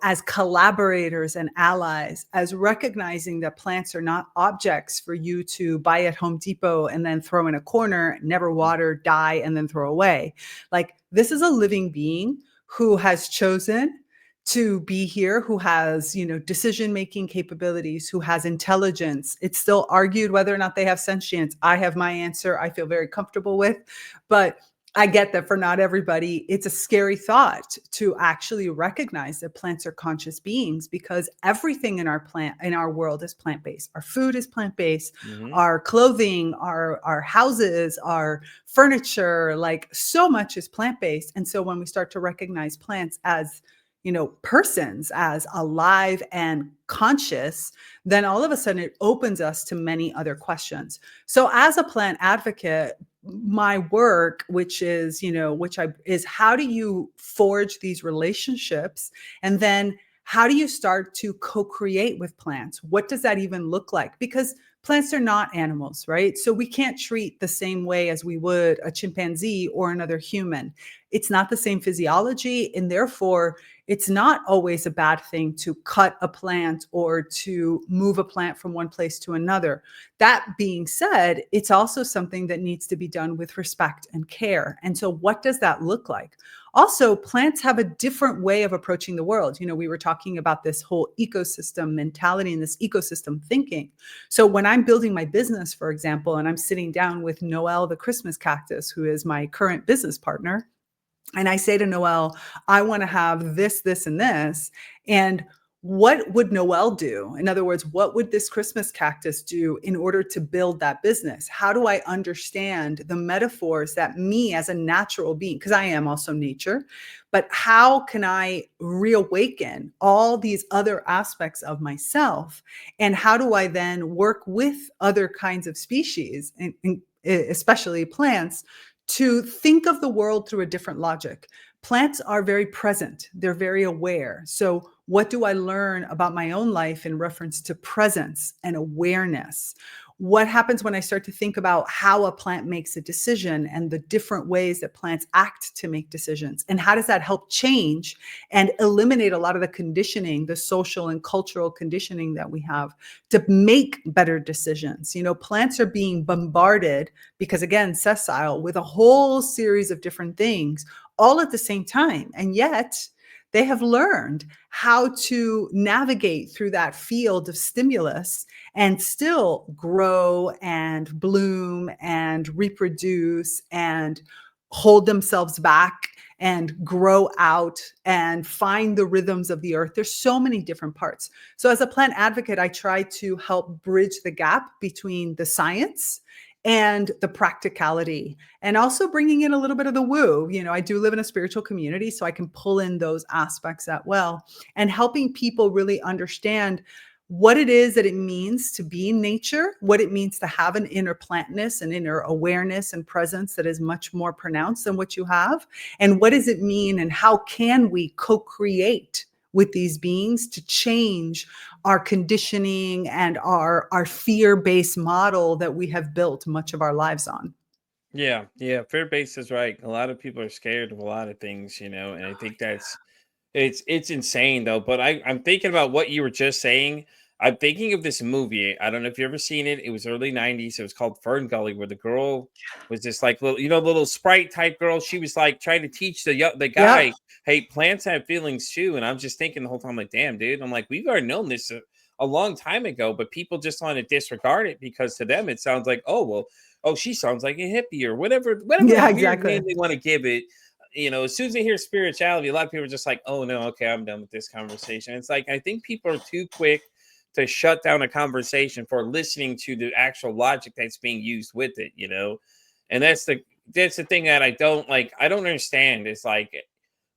as collaborators and allies, as recognizing that plants are not objects for you to buy at Home Depot and then throw in a corner, never water, die, and then throw away. Like, this is a living being who has chosen to be here, who has, decision making capabilities, who has intelligence. It's still argued whether or not they have sentience. I have my answer I feel very comfortable with, but I get that for not everybody, it's a scary thought to actually recognize that plants are conscious beings, because everything in our world is plant-based. Our food is plant-based, Hmm. our clothing, our houses, our furniture, like so much is plant-based. And so when we start to recognize plants as persons, as alive and conscious, then all of a sudden it opens us to many other questions. So as a plant advocate, my work, which is, is how do you forge these relationships? And then how do you start to co-create with plants? What does that even look like? Because plants are not animals, right? So we can't treat the same way as we would a chimpanzee or another human. It's not the same physiology, and therefore it's not always a bad thing to cut a plant or to move a plant from one place to another. That being said, it's also something that needs to be done with respect and care. And so, what does that look like? Also, plants have a different way of approaching the world. We were talking about this whole ecosystem mentality and this ecosystem thinking. So, when I'm building my business, for example, and I'm sitting down with Noelle, the Christmas cactus, who is my current business partner, and I say to Noelle, I want to have this, this, and this. And what would Noelle do? In other words, what would this Christmas cactus do in order to build that business? How do I understand the metaphors that me as a natural being, because I am also nature, but how can I reawaken all these other aspects of myself? And how do I then work with other kinds of species, and especially plants, to think of the world through a different logic? Plants are very present. They're very aware. So what do I learn about my own life in reference to presence and awareness? What happens when I start to think about how a plant makes a decision and the different ways that plants act to make decisions? And how does that help change and eliminate a lot of the conditioning, the social and cultural conditioning that we have to make better decisions? Plants are being bombarded, because again, sessile, with a whole series of different things all at the same time. And yet they have learned how to navigate through that field of stimulus and still grow and bloom and reproduce and hold themselves back and grow out and find the rhythms of the earth. There's so many different parts. So as a plant advocate, I try to help bridge the gap between the science and the practicality, and also bringing in a little bit of the woo. I do live in a spiritual community, so I can pull in those aspects as well, and helping people really understand what it is that it means to be in nature, what it means to have an inner plantness, an inner awareness and presence that is much more pronounced than what you have, and what does it mean, and how can we co-create with these beings to change our conditioning and our fear-based model that we have built much of our lives on. Yeah, yeah, fair base is right. A lot of people are scared of a lot of things, and I think that's it's insane though. But I'm thinking about what you were just saying. I'm thinking of this movie. I don't know if you've ever seen it. It was early 90s. It was called Fern Gully, where the girl was just like little, little sprite type girl. She was like trying to teach the Yep. guy, hey, plants have feelings too. And I'm just thinking the whole time, like, damn, dude. I'm like, we've already known this a long time ago, but people just want to disregard it because to them it sounds like, oh, well, oh, she sounds like a hippie or whatever Yeah, weird name exactly. they want to give it. As soon as they hear spirituality, a lot of people are just like, oh no, okay, I'm done with this conversation. It's like I think people are too quick to shut down a conversation for listening to the actual logic that's being used with it. And that's the thing that I don't like. I don't understand. It's like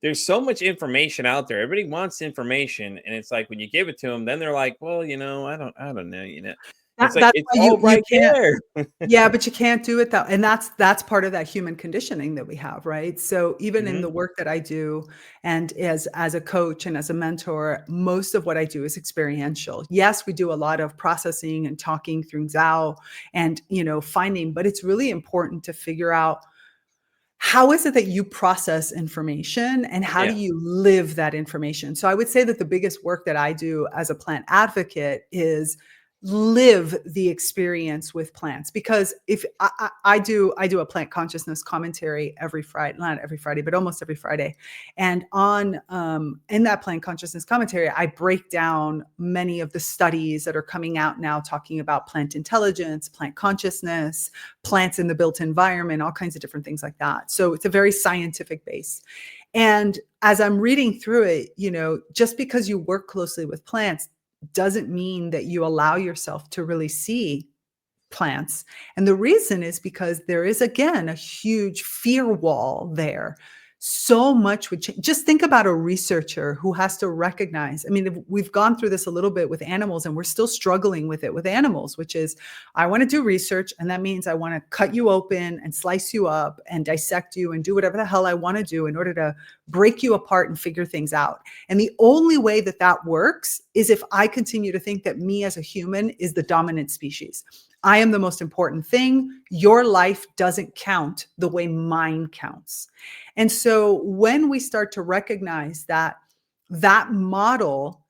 there's so much information out there. Everybody wants information, and it's like when you give it to them, then they're like, well, I don't know. It's like That's it's why all you right can't. there. Yeah, but you can't do it that, and that's part of that human conditioning that we have, right? So even in the Mhm. work that I do, and as a coach and as a mentor, most of what I do is experiential. Yes, we do a lot of processing and talking through Zao and finding, but it's really important to figure out how is it that you process information and how do Yeah, you live that information? So I would say that the biggest work that I do as a plant advocate is live the experience with plants, because if I do a plant consciousness commentary every Friday, not every Friday, but almost every Friday. And on in that plant consciousness commentary, I break down many of the studies that are coming out now talking about plant intelligence, plant consciousness, plants in the built environment, all kinds of different things like that. So it's a very scientific base. And as I'm reading through it, just because you work closely with plants doesn't mean that you allow yourself to really see plants. And the reason is because there is, again, a huge fear wall there. So much would change. Just think about a researcher who has to recognize. I mean, we've gone through this a little bit with animals, and we're still struggling with it with animals, which is I want to do research, and that means I want to cut you open and slice you up and dissect you and do whatever the hell I want to do in order to break you apart and figure things out. And the only way that that works is if I continue to think that me as a human is the dominant species. I am the most important thing. Your life doesn't count the way mine counts. And so when we start to recognize that model,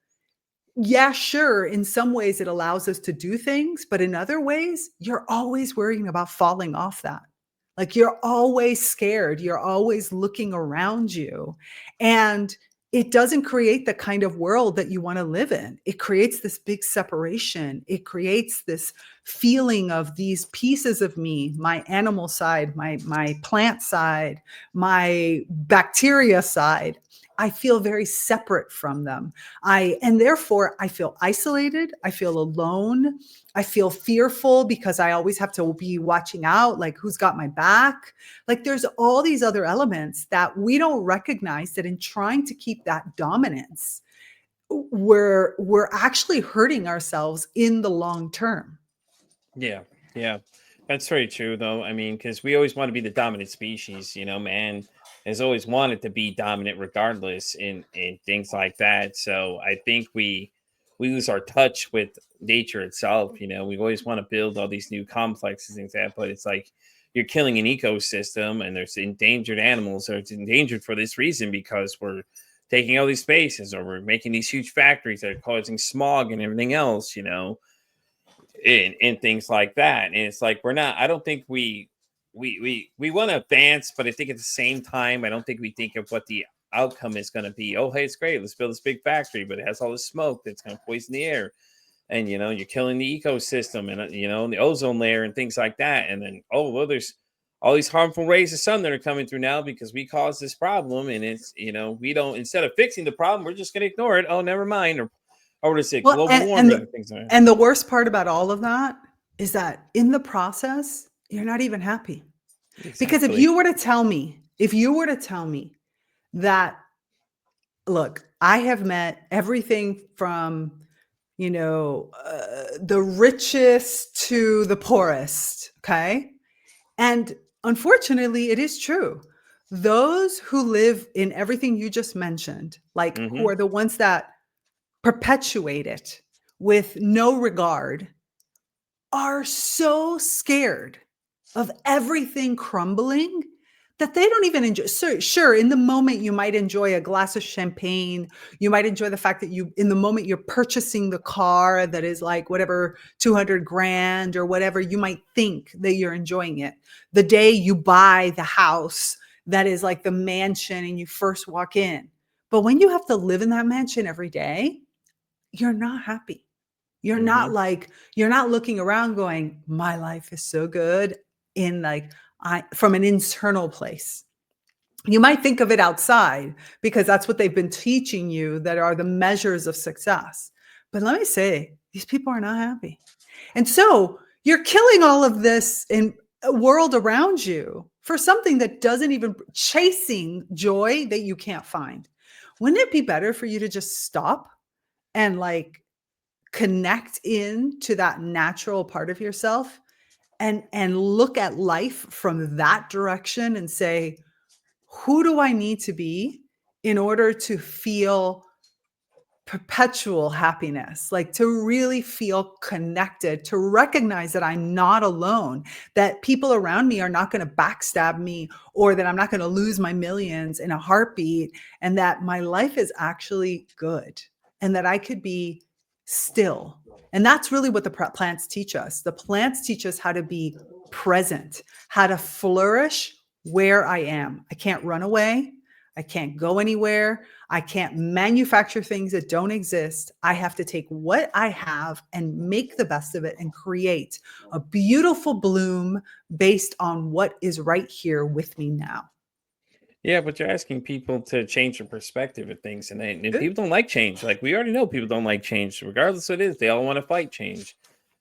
yeah, sure, in some ways it allows us to do things, but in other ways, you're always worrying about falling off that. Like you're always scared, you're always looking around you. And it doesn't create the kind of world that you want to live in. It creates this big separation. It creates this feeling of these pieces of me, my animal side, my plant side, my bacteria side. I feel very separate from them. And therefore I feel isolated. I feel alone. I feel fearful because I always have to be watching out, like who's got my back. Like there's all these other elements that we don't recognize, that in trying to keep that dominance, we're actually hurting ourselves in the long term. yeah, yeah. That's very true, though. I mean, because we always want to be the dominant species. Man has always wanted to be dominant, regardless, in things like that. So I think we lose our touch with nature itself. We always want to build all these new complexes and things like that, but it's like you're killing an ecosystem, and there's endangered animals, or it's endangered for this reason because we're taking all these spaces, or we're making these huge factories that are causing smog and everything else. And things like that. And it's like we're not. I don't think we want to advance, but I think at the same time, I don't think we think of what the outcome is going to be. Oh, hey, it's great. Let's build this big factory, but it has all this smoke that's going to poison the air, and you're killing the ecosystem, and the ozone layer and things like that. And then well, there's all these harmful rays of sun that are coming through now because we caused this problem, and it's we don't, instead of fixing the problem, we're just going to ignore it. Oh, never mind. Or what is it? Well, Global and, and warming the, and things like that. and the worst part about all of that is that in the process, you're not even happy. Because if Exactly. you were to tell me, that, look, I have met everything from, the richest to the poorest. Okay. And unfortunately, it is true. Those who live in everything you just mentioned, like who Mhm. are the ones that perpetuate it with no regard, are so scared of everything crumbling that they don't even enjoy. So sure, in the moment you might enjoy a glass of champagne. You might enjoy the fact that in the moment you're purchasing the car that is like whatever 200 grand or whatever, you might think that you're enjoying it. The day you buy the house that is like the mansion and you first walk in. But when you have to live in that mansion every day, you're not happy. You're not you're not looking around going, my life is so good in like, from an internal place. You might think of it outside because that's what they've been teaching you that are the measures of success. But let me say, these people are not happy. And so you're killing all of this in a world around you for something that doesn't even chasing joy that you can't find. Wouldn't it be better for you to just stop and like connect in to that natural part of yourself and look at life from that direction and say, who do I need to be in order to feel perpetual happiness, like to really feel connected, to recognize that I'm not alone, that people around me are not going to backstab me, or that I'm not going to lose my millions in a heartbeat, and that my life is actually good and that I could be still. And that's really what the plants teach us. The plants teach us how to be present, how to flourish where I am. I can't run away. I can't go anywhere. I can't manufacture things that don't exist. I have to take what I have and make the best of it and create a beautiful bloom based on what is right here with me now. Yeah, but you're asking people to change their perspective of things, and people don't like change. Like we already know, people don't like change, regardless of what it is. They all want to fight change.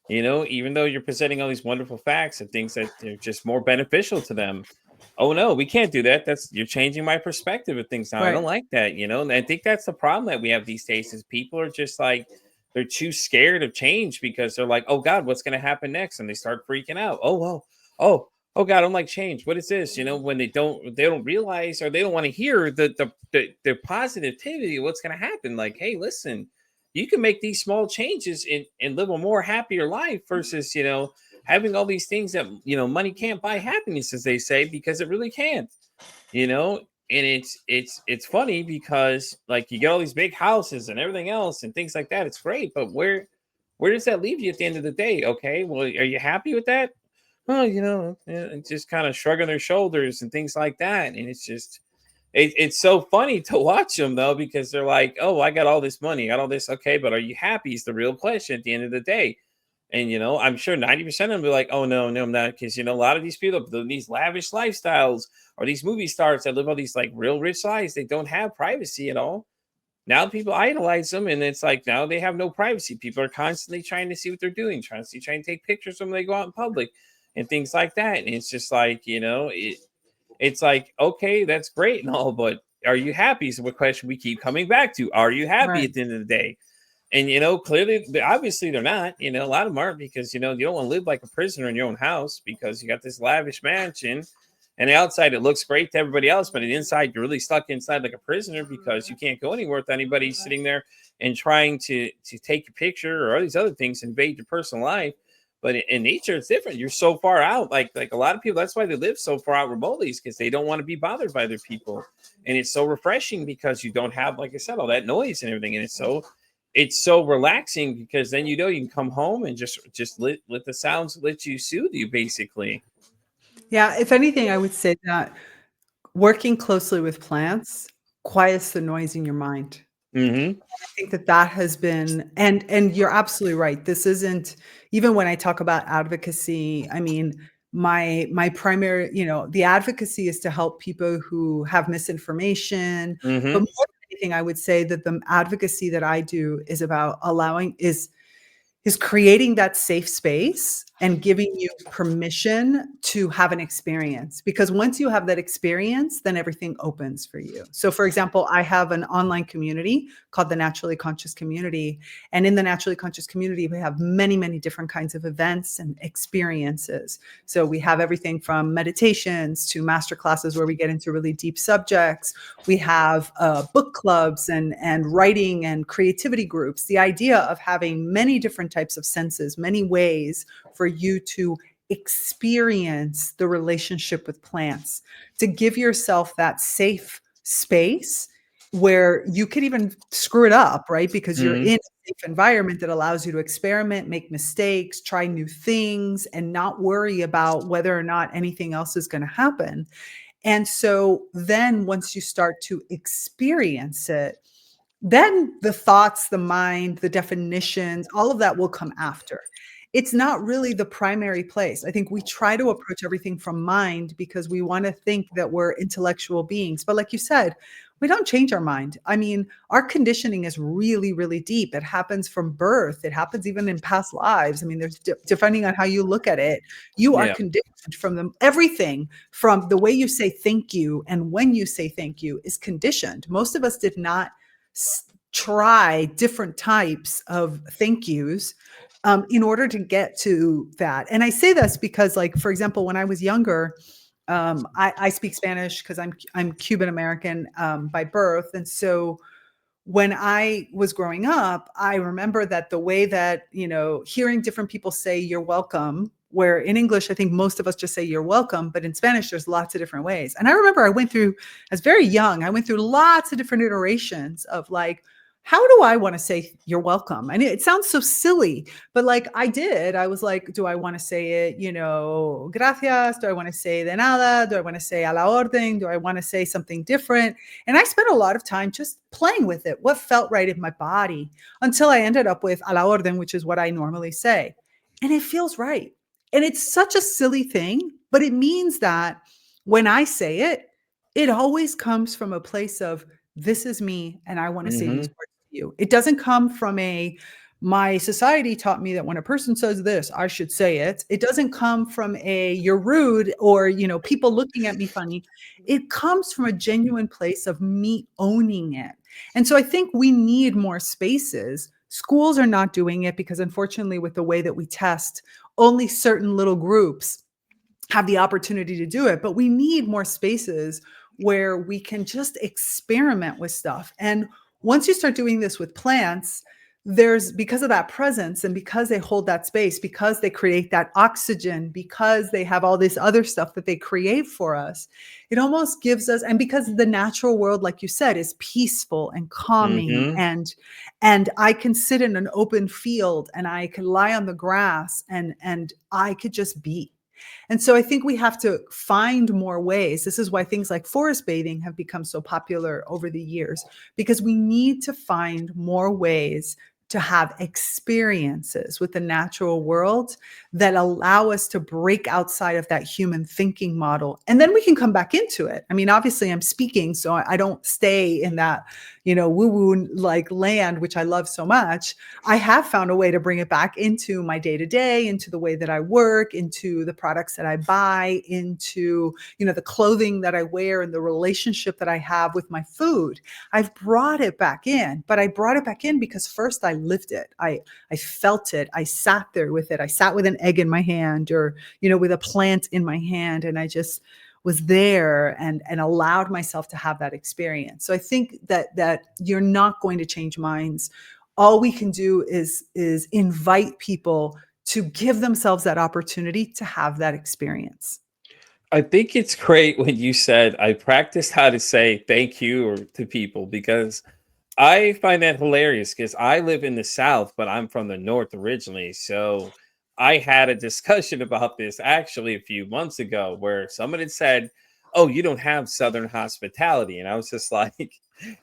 Even though you're presenting all these wonderful facts and things that are just more beneficial to them. Oh no, we can't do that. You're changing my perspective of things now. I don't Right. like that. And I think that's the problem that we have these days is people are just like they're too scared of change because they're like, oh God, what's gonna happen next? And they start freaking out. Oh well, oh God, I don't like change. What is this? When they don't realize or they don't want to hear the positivity of what's gonna happen. Like, hey, listen, you can make these small changes and live a more happier life versus, having all these things that, money can't buy happiness, as they say, because it really can't, and it's funny because like you get all these big houses and everything else and things like that. It's great. But where does that leave you at the end of the day? Okay. Well, are you happy with that? Well, and just kind of shrugging their shoulders and things like that. And it's just, it's so funny to watch them though, because they're like, oh, I got all this money, I got all this. Okay, but are you happy is the real question at the end of the day. And I'm sure 90% of them be like, oh no, I'm not, because a lot of these people, these lavish lifestyles, or these movie stars that live all these like real rich lives, they don't have privacy at all. Now people idolize them, and it's like now they have no privacy. People are constantly trying to see what they're doing, trying to take pictures when they go out in public and things like that. And it's just like, it's like, okay, that's great and all, but are you happy? So what question we keep coming back to? Are you happy Right. at the end of the day? And clearly, obviously, they're not. A lot of them aren't, because you don't want to live like a prisoner in your own house because you got this lavish mansion, and the outside it looks great to everybody else, but the inside you're really stuck inside like a prisoner because you can't go anywhere with anybody sitting there and trying to take a picture or all these other things, invade your personal life. But in nature, it's different. You're so far out, like a lot of people. That's why they live so far out remotely, is because they don't want to be bothered by other people, and it's so refreshing because you don't have, like I said, all that noise and everything, and it's so relaxing because then you can come home and just let the sounds let you soothe you, basically. Yeah. If anything, I would say that working closely with plants quiets the noise in your mind. Mm-hmm. I think that has been, and you're absolutely right. This isn't, even when I talk about advocacy, I mean, my primary, the advocacy is to help people who have misinformation. But Mm-hmm. more than anything, I would say that the advocacy that I do is about is creating that safe space and giving you permission to have an experience. Because once you have that experience, then everything opens for you. So for example, I have an online community called the Naturally Conscious Community. And in the Naturally Conscious Community, we have many, many different kinds of events and experiences. So we have everything from meditations to master classes where we get into really deep subjects. We have book clubs and writing and creativity groups. The idea of having many different types of senses, many ways for you to experience the relationship with plants, to give yourself that safe space where you could even screw it up, right? Because you're Mhm. in a safe environment that allows you to experiment, make mistakes, try new things, and not worry about whether or not anything else is going to happen. And so then once you start to experience it, then the thoughts, the mind, the definitions, all of that will come after. It's not really the primary place. I think we try to approach everything from mind because we want to think that we're intellectual beings. But like you said, we don't change our mind. I mean, our conditioning is really, really deep. It happens from birth. It happens even in past lives. I mean, there's depending on how you look at it, you are Yeah. conditioned from them. Everything from the way you say thank you and when you say thank you is conditioned. Most of us did not try different types of thank yous in order to get to that. And I say this because, like, for example, when I was younger, I speak Spanish because I'm Cuban American by birth, and so when I was growing up, I remember that the way that, hearing different people say you're welcome, where in English, I think most of us just say you're welcome, but in Spanish, there's lots of different ways. And I remember as very young, I went through lots of different iterations of like, how do I want to say you're welcome? And it sounds so silly, but like I was like, do I want to say it, gracias? Do I want to say de nada? Do I want to say a la orden? Do I want to say something different? And I spent a lot of time just playing with it, what felt right in my body, until I ended up with a la orden, which is what I normally say. And it feels right. And it's such a silly thing, but it means that when I say it, it always comes from a place of, this is me, and I want to say these Mhm. words to you. It doesn't come from my society taught me that when a person says this, I should say it. It doesn't come from you're rude or, people looking at me funny. It comes from a genuine place of me owning it. And so I think we need more spaces. Schools are not doing it because, unfortunately, with the way that we test, only certain little groups have the opportunity to do it. But we need more spaces where we can just experiment with stuff. And once you start doing this with plants, because of that presence and because they hold that space, because they create that oxygen, because they have all this other stuff that they create for us, it almost gives us, and because the natural world, like you said, is peaceful and calming, Mhm. and I can sit in an open field and I can lie on the grass and I could just be. And so I think we have to find more ways. This is why things like forest bathing have become so popular over the years, because we need to find more ways to have experiences with the natural world that allow us to break outside of that human thinking model. And then we can come back into it. I mean, obviously I'm speaking, so I don't stay in that, woo-woo like land, which I love so much. I have found a way to bring it back into my day-to-day, into the way that I work, into the products that I buy, into, the clothing that I wear and the relationship that I have with my food. I've brought it back in, but I brought it back in because first I lived it. I felt it. I sat there with it. I sat with an egg in my hand or, with a plant in my hand. And I just was there and allowed myself to have that experience. So I think that you're not going to change minds. All we can do is invite people to give themselves that opportunity to have that experience. I think it's great when you said I practiced how to say thank you or to people because I find that hilarious because I live in the South, but I'm from the North originally. So I had a discussion about this actually a few months ago where someone had said, "Oh, you don't have Southern hospitality." And I was just like,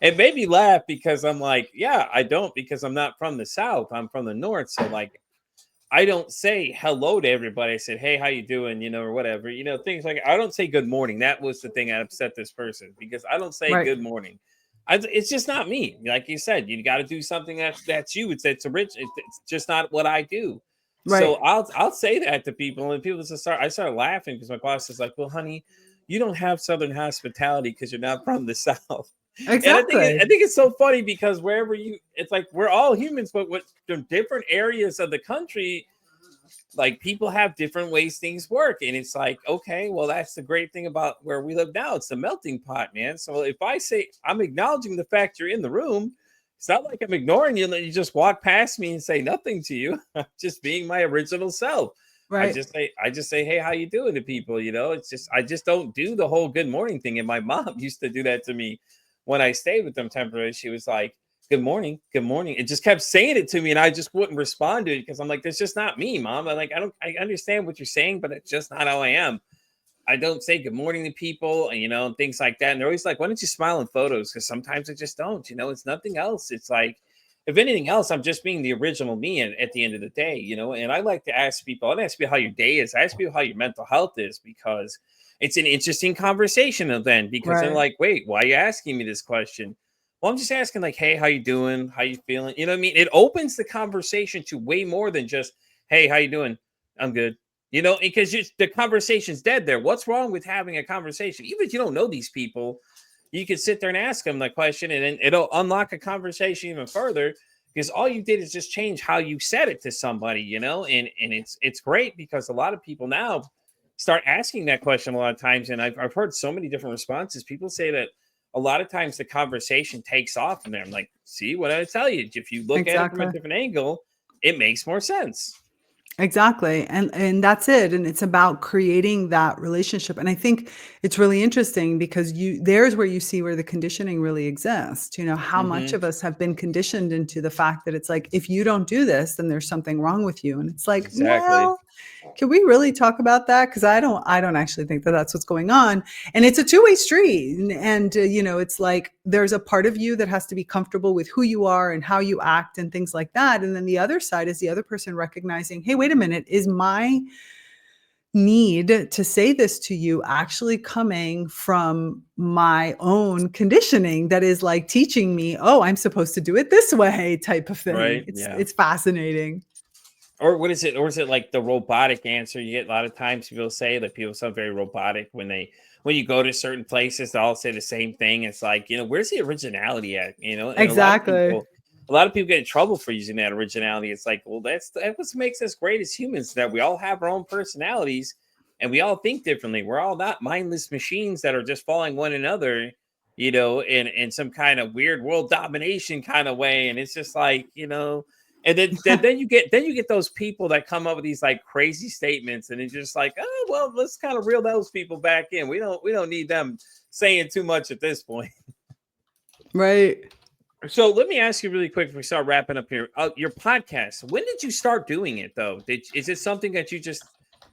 it made me laugh because I'm like, yeah, I don't because I'm not from the South. I'm from the North. So, like, I don't say hello to everybody. I said, "Hey, how you doing?" Or whatever. Things like I don't say good morning. That was the thing that upset this person because I don't say Right. good morning. It's just not me. Like you said, you got to do something that's you. It's rich. It's just not what I do. So Right. I'll say that to people, and people just start. I start laughing because my boss is like, "Well, honey, you don't have Southern hospitality because you're not from the South." And Exactly. I think it's so funny because wherever it's like we're all humans, but with the different areas of the country, like people have different ways things work. And it's like, okay, well, that's the great thing about where we live now. It's a melting pot, man. So if I say I'm acknowledging the fact you're in the room, it's not like I'm ignoring you and you just walk past me and say nothing to you. I'm just being my original self. Right. I just say, hey, how you doing to people? You know, it's just I just don't do the whole good morning thing. And my mom used to do that to me when I stayed with them temporarily. She was like, good morning, good morning. It just kept saying it to me, and I just wouldn't respond to it because I'm like, that's just not me, mom. I understand what you're saying, but it's just not how I am. I don't say good morning to people and, and things like that. And they're always like, why don't you smile in photos? Because sometimes I just don't, it's nothing else. It's like, if anything else, I'm just being the original me at the end of the day, and I like to ask people, I don't ask people how your day is. I ask people how your mental health is because it's an interesting conversation then because they're Right. like, wait, why are you asking me this question? Well, I'm just asking like, hey, how you doing? How you feeling? You know what I mean? It opens the conversation to way more than just, hey, how you doing? I'm good. Because the conversation's dead there. What's wrong with having a conversation? Even if you don't know these people, you can sit there and ask them the question, and then it'll unlock a conversation even further because all you did is just change how you said it to somebody, and it's great because a lot of people now start asking that question a lot of times, and I've heard so many different responses. People say that a lot of times the conversation takes off from there. I'm like, see what I tell you? If you look at it from a Exactly. different angle, it makes more sense. Exactly. And that's it. And it's about creating that relationship. And I think it's really interesting because there's where you see where the conditioning really exists. How much Hmm. of us have been conditioned into the fact that it's like, if you don't do this, then there's something wrong with you. And it's like, Exactly. well, can we really talk about that? Because I don't actually think that that's what's going on. And it's a two-way street. And it's like there's a part of you that has to be comfortable with who you are and how you act and things like that. And then the other side is the other person recognizing, hey, wait a minute, is my need to say this to you actually coming from my own conditioning that is like teaching me, oh, I'm supposed to do it this way type of thing. Right. It's Yeah. it's fascinating. Or what is it? Or is it like the robotic answer? You get a lot of times people say that people sound very robotic when you go to certain places, they all say the same thing. It's like, where's the originality at? And Exactly. a lot of people get in trouble for using that originality. It's like, well, that's what makes us great as humans, that we all have our own personalities and we all think differently. We're all not mindless machines that are just following one another, in some kind of weird world domination kind of way. And it's just like, and then you get those people that come up with these like crazy statements, and it's just like, oh well, let's kind of reel those people back in. We don't need them saying too much at this point. Right. So let me ask you really quick before we start wrapping up here. Your podcast. When did you start doing it though? Is it something that you just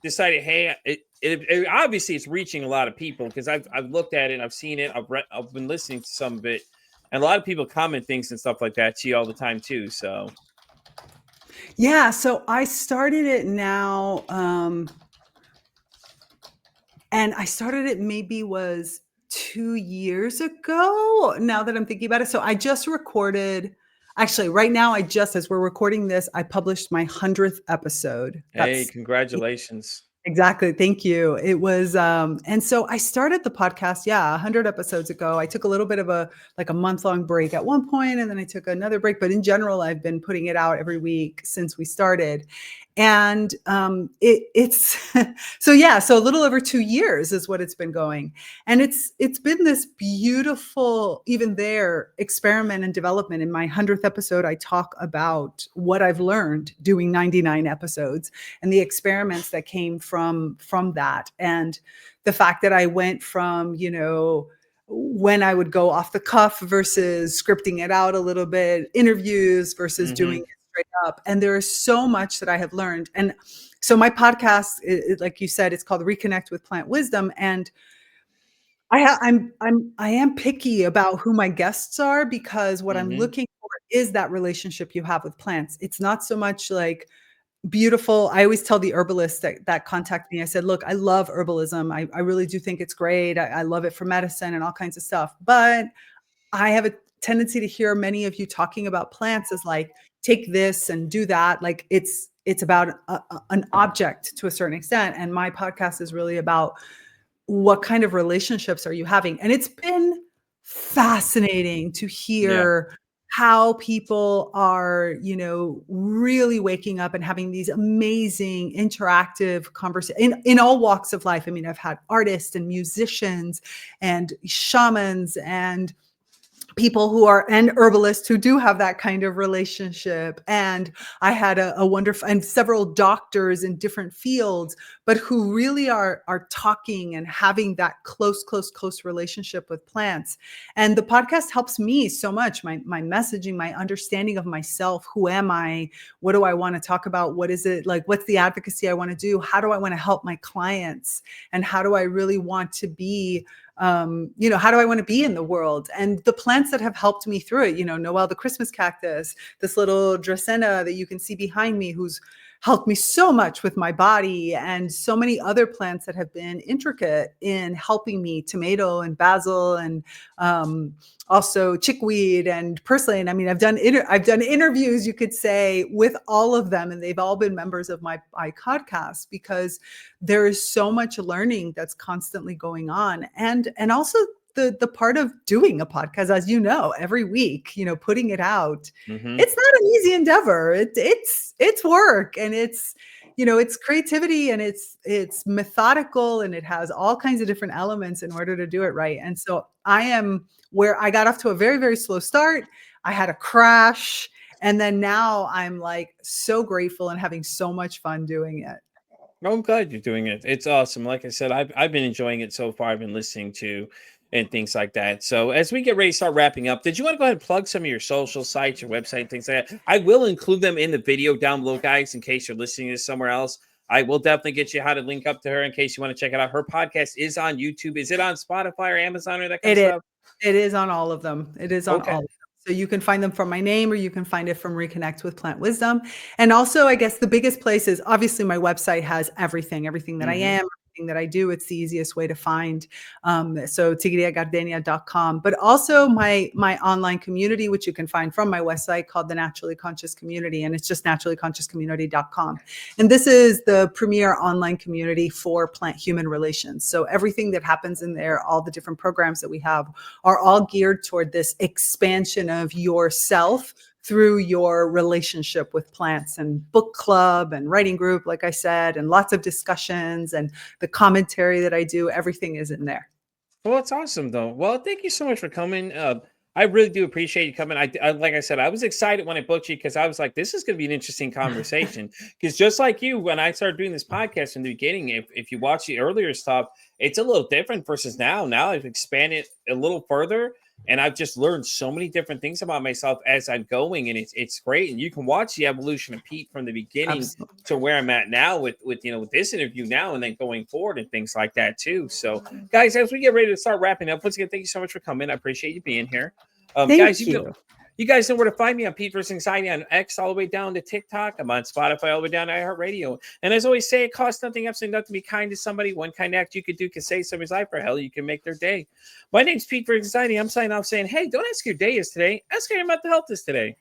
decided? Hey, it obviously it's reaching a lot of people because I've looked at it, I've seen it, I've been listening to some of it, and a lot of people comment things and stuff like that to you all the time too. So. Yeah, so I started it now, and I started it maybe was 2 years ago, now that I'm thinking about it. So I just recorded actually, right now, as we're recording this, I published my 100th episode. Hey, congratulations. Exactly. Thank you. It was, and so I started the podcast, 100 episodes ago. I took a little bit of a month-long break at one point, and then I took another break. But in general, I've been putting it out every week since we started. And it's so so a little over 2 years is what it's been going. And it's been this beautiful, even there, experiment and development. In my 100th episode, I talk about what I've learned doing 99 episodes and the experiments that came from that, and the fact that I went from when I would go off the cuff versus scripting it out a little bit, interviews versus doing Hmm. it straight up. And there is so much that I have learned. And so my podcast, like you said, it's called Reconnect with Plant Wisdom, and I am picky about who my guests are because what I'm Hmm. looking for is that relationship you have with plants. It's not so much like beautiful. I always tell the herbalists that contact me, I said, look, I love herbalism. I really do think it's great. I love it for medicine and all kinds of stuff. But I have a tendency to hear many of you talking about plants as like, take this and do that. Like it's about an object to a certain extent. And my podcast is really about what kind of relationships are you having? And it's been fascinating to Yeah. hear how people are, really waking up and having these amazing interactive conversations in all walks of life. I mean, I've had artists and musicians and shamans and people who are and herbalists who do have that kind of relationship. And I had a wonderful and several doctors in different fields, but who really are talking and having that close relationship with plants. And the podcast helps me so much. My messaging, my understanding of myself. Who am I? What do I want to talk about? What is it like? What's the advocacy I want to do? How do I want to help my clients? And how do I really want to be how do I want to be in the world? And the plants that have helped me through it, Noel, the Christmas cactus, this little Dracaena that you can see behind me, who's helped me so much with my body, and so many other plants that have been intricate in helping me, tomato and basil, and also chickweed and purslane. I mean, I've done interviews, you could say, with all of them, and they've all been members of my podcast, because there is so much learning that's constantly going on. And also the part of doing a podcast, as you know, every week, putting it out, it's not an easy endeavor. It's work, and it's creativity, and it's methodical, and it has all kinds of different elements in order to do it right. And so I am where I got off to a very, very slow start. I had a crash, and then now I'm like so grateful and having so much fun doing it. I'm glad you're doing it. It's awesome. Like I said, I've been enjoying it so far. I've been listening to and things like that. So as we get ready to start wrapping up, did you want to go ahead and plug some of your social sites, your website, things like that? I will include them in the video down below, guys, in case you're listening to this somewhere else. I will definitely get you how to link up to her in case you want to check it out. Her podcast is on YouTube. Is it on Spotify or Amazon or that kind of stuff? It is on all of them. It is on all of them. So you can find them from my name, or you can find it from Reconnect with Plant Wisdom. And also, I guess the biggest place is obviously my website has everything that I am, everything that I do. It's the easiest way to find. So tigrillagardenia.com, but also my online community, which you can find from my website, called the Naturally Conscious Community. And it's just naturallyconsciouscommunity.com. And this is the premier online community for plant-human relations. So everything that happens in there, all the different programs that we have, are all geared toward this expansion of yourself through your relationship with plants, and book club and writing group, like I said, and lots of discussions, and the commentary that I do. Everything is in there. Well, it's awesome, though. Well, thank you so much for coming. I really do appreciate you coming. I like I said, I was excited when I booked you, because I was like, this is going to be an interesting conversation. Because just like you, when I started doing this podcast in the beginning, if you watch the earlier stuff, it's a little different versus now. Now I've expanded a little further, and I've just learned so many different things about myself as I'm going, and it's great. And you can watch the evolution of Pete from the beginning to where I'm at now with this interview now, and then going forward and things like that too. So, guys, as we get ready to start wrapping up, once again, thank you so much for coming. I appreciate you being here. Thank you. You guys know where to find me. I'm Pete vs. Anxiety on X, all the way down to TikTok. I'm on Spotify, all the way down to iHeartRadio. And as I always say, it costs nothing, absolutely nothing to be kind to somebody. One kind act you could do can save somebody's life, or hell, you can make their day. My name's Pete vs. Anxiety. I'm signing off saying, hey, don't ask your day is today. Ask how your mental health is today.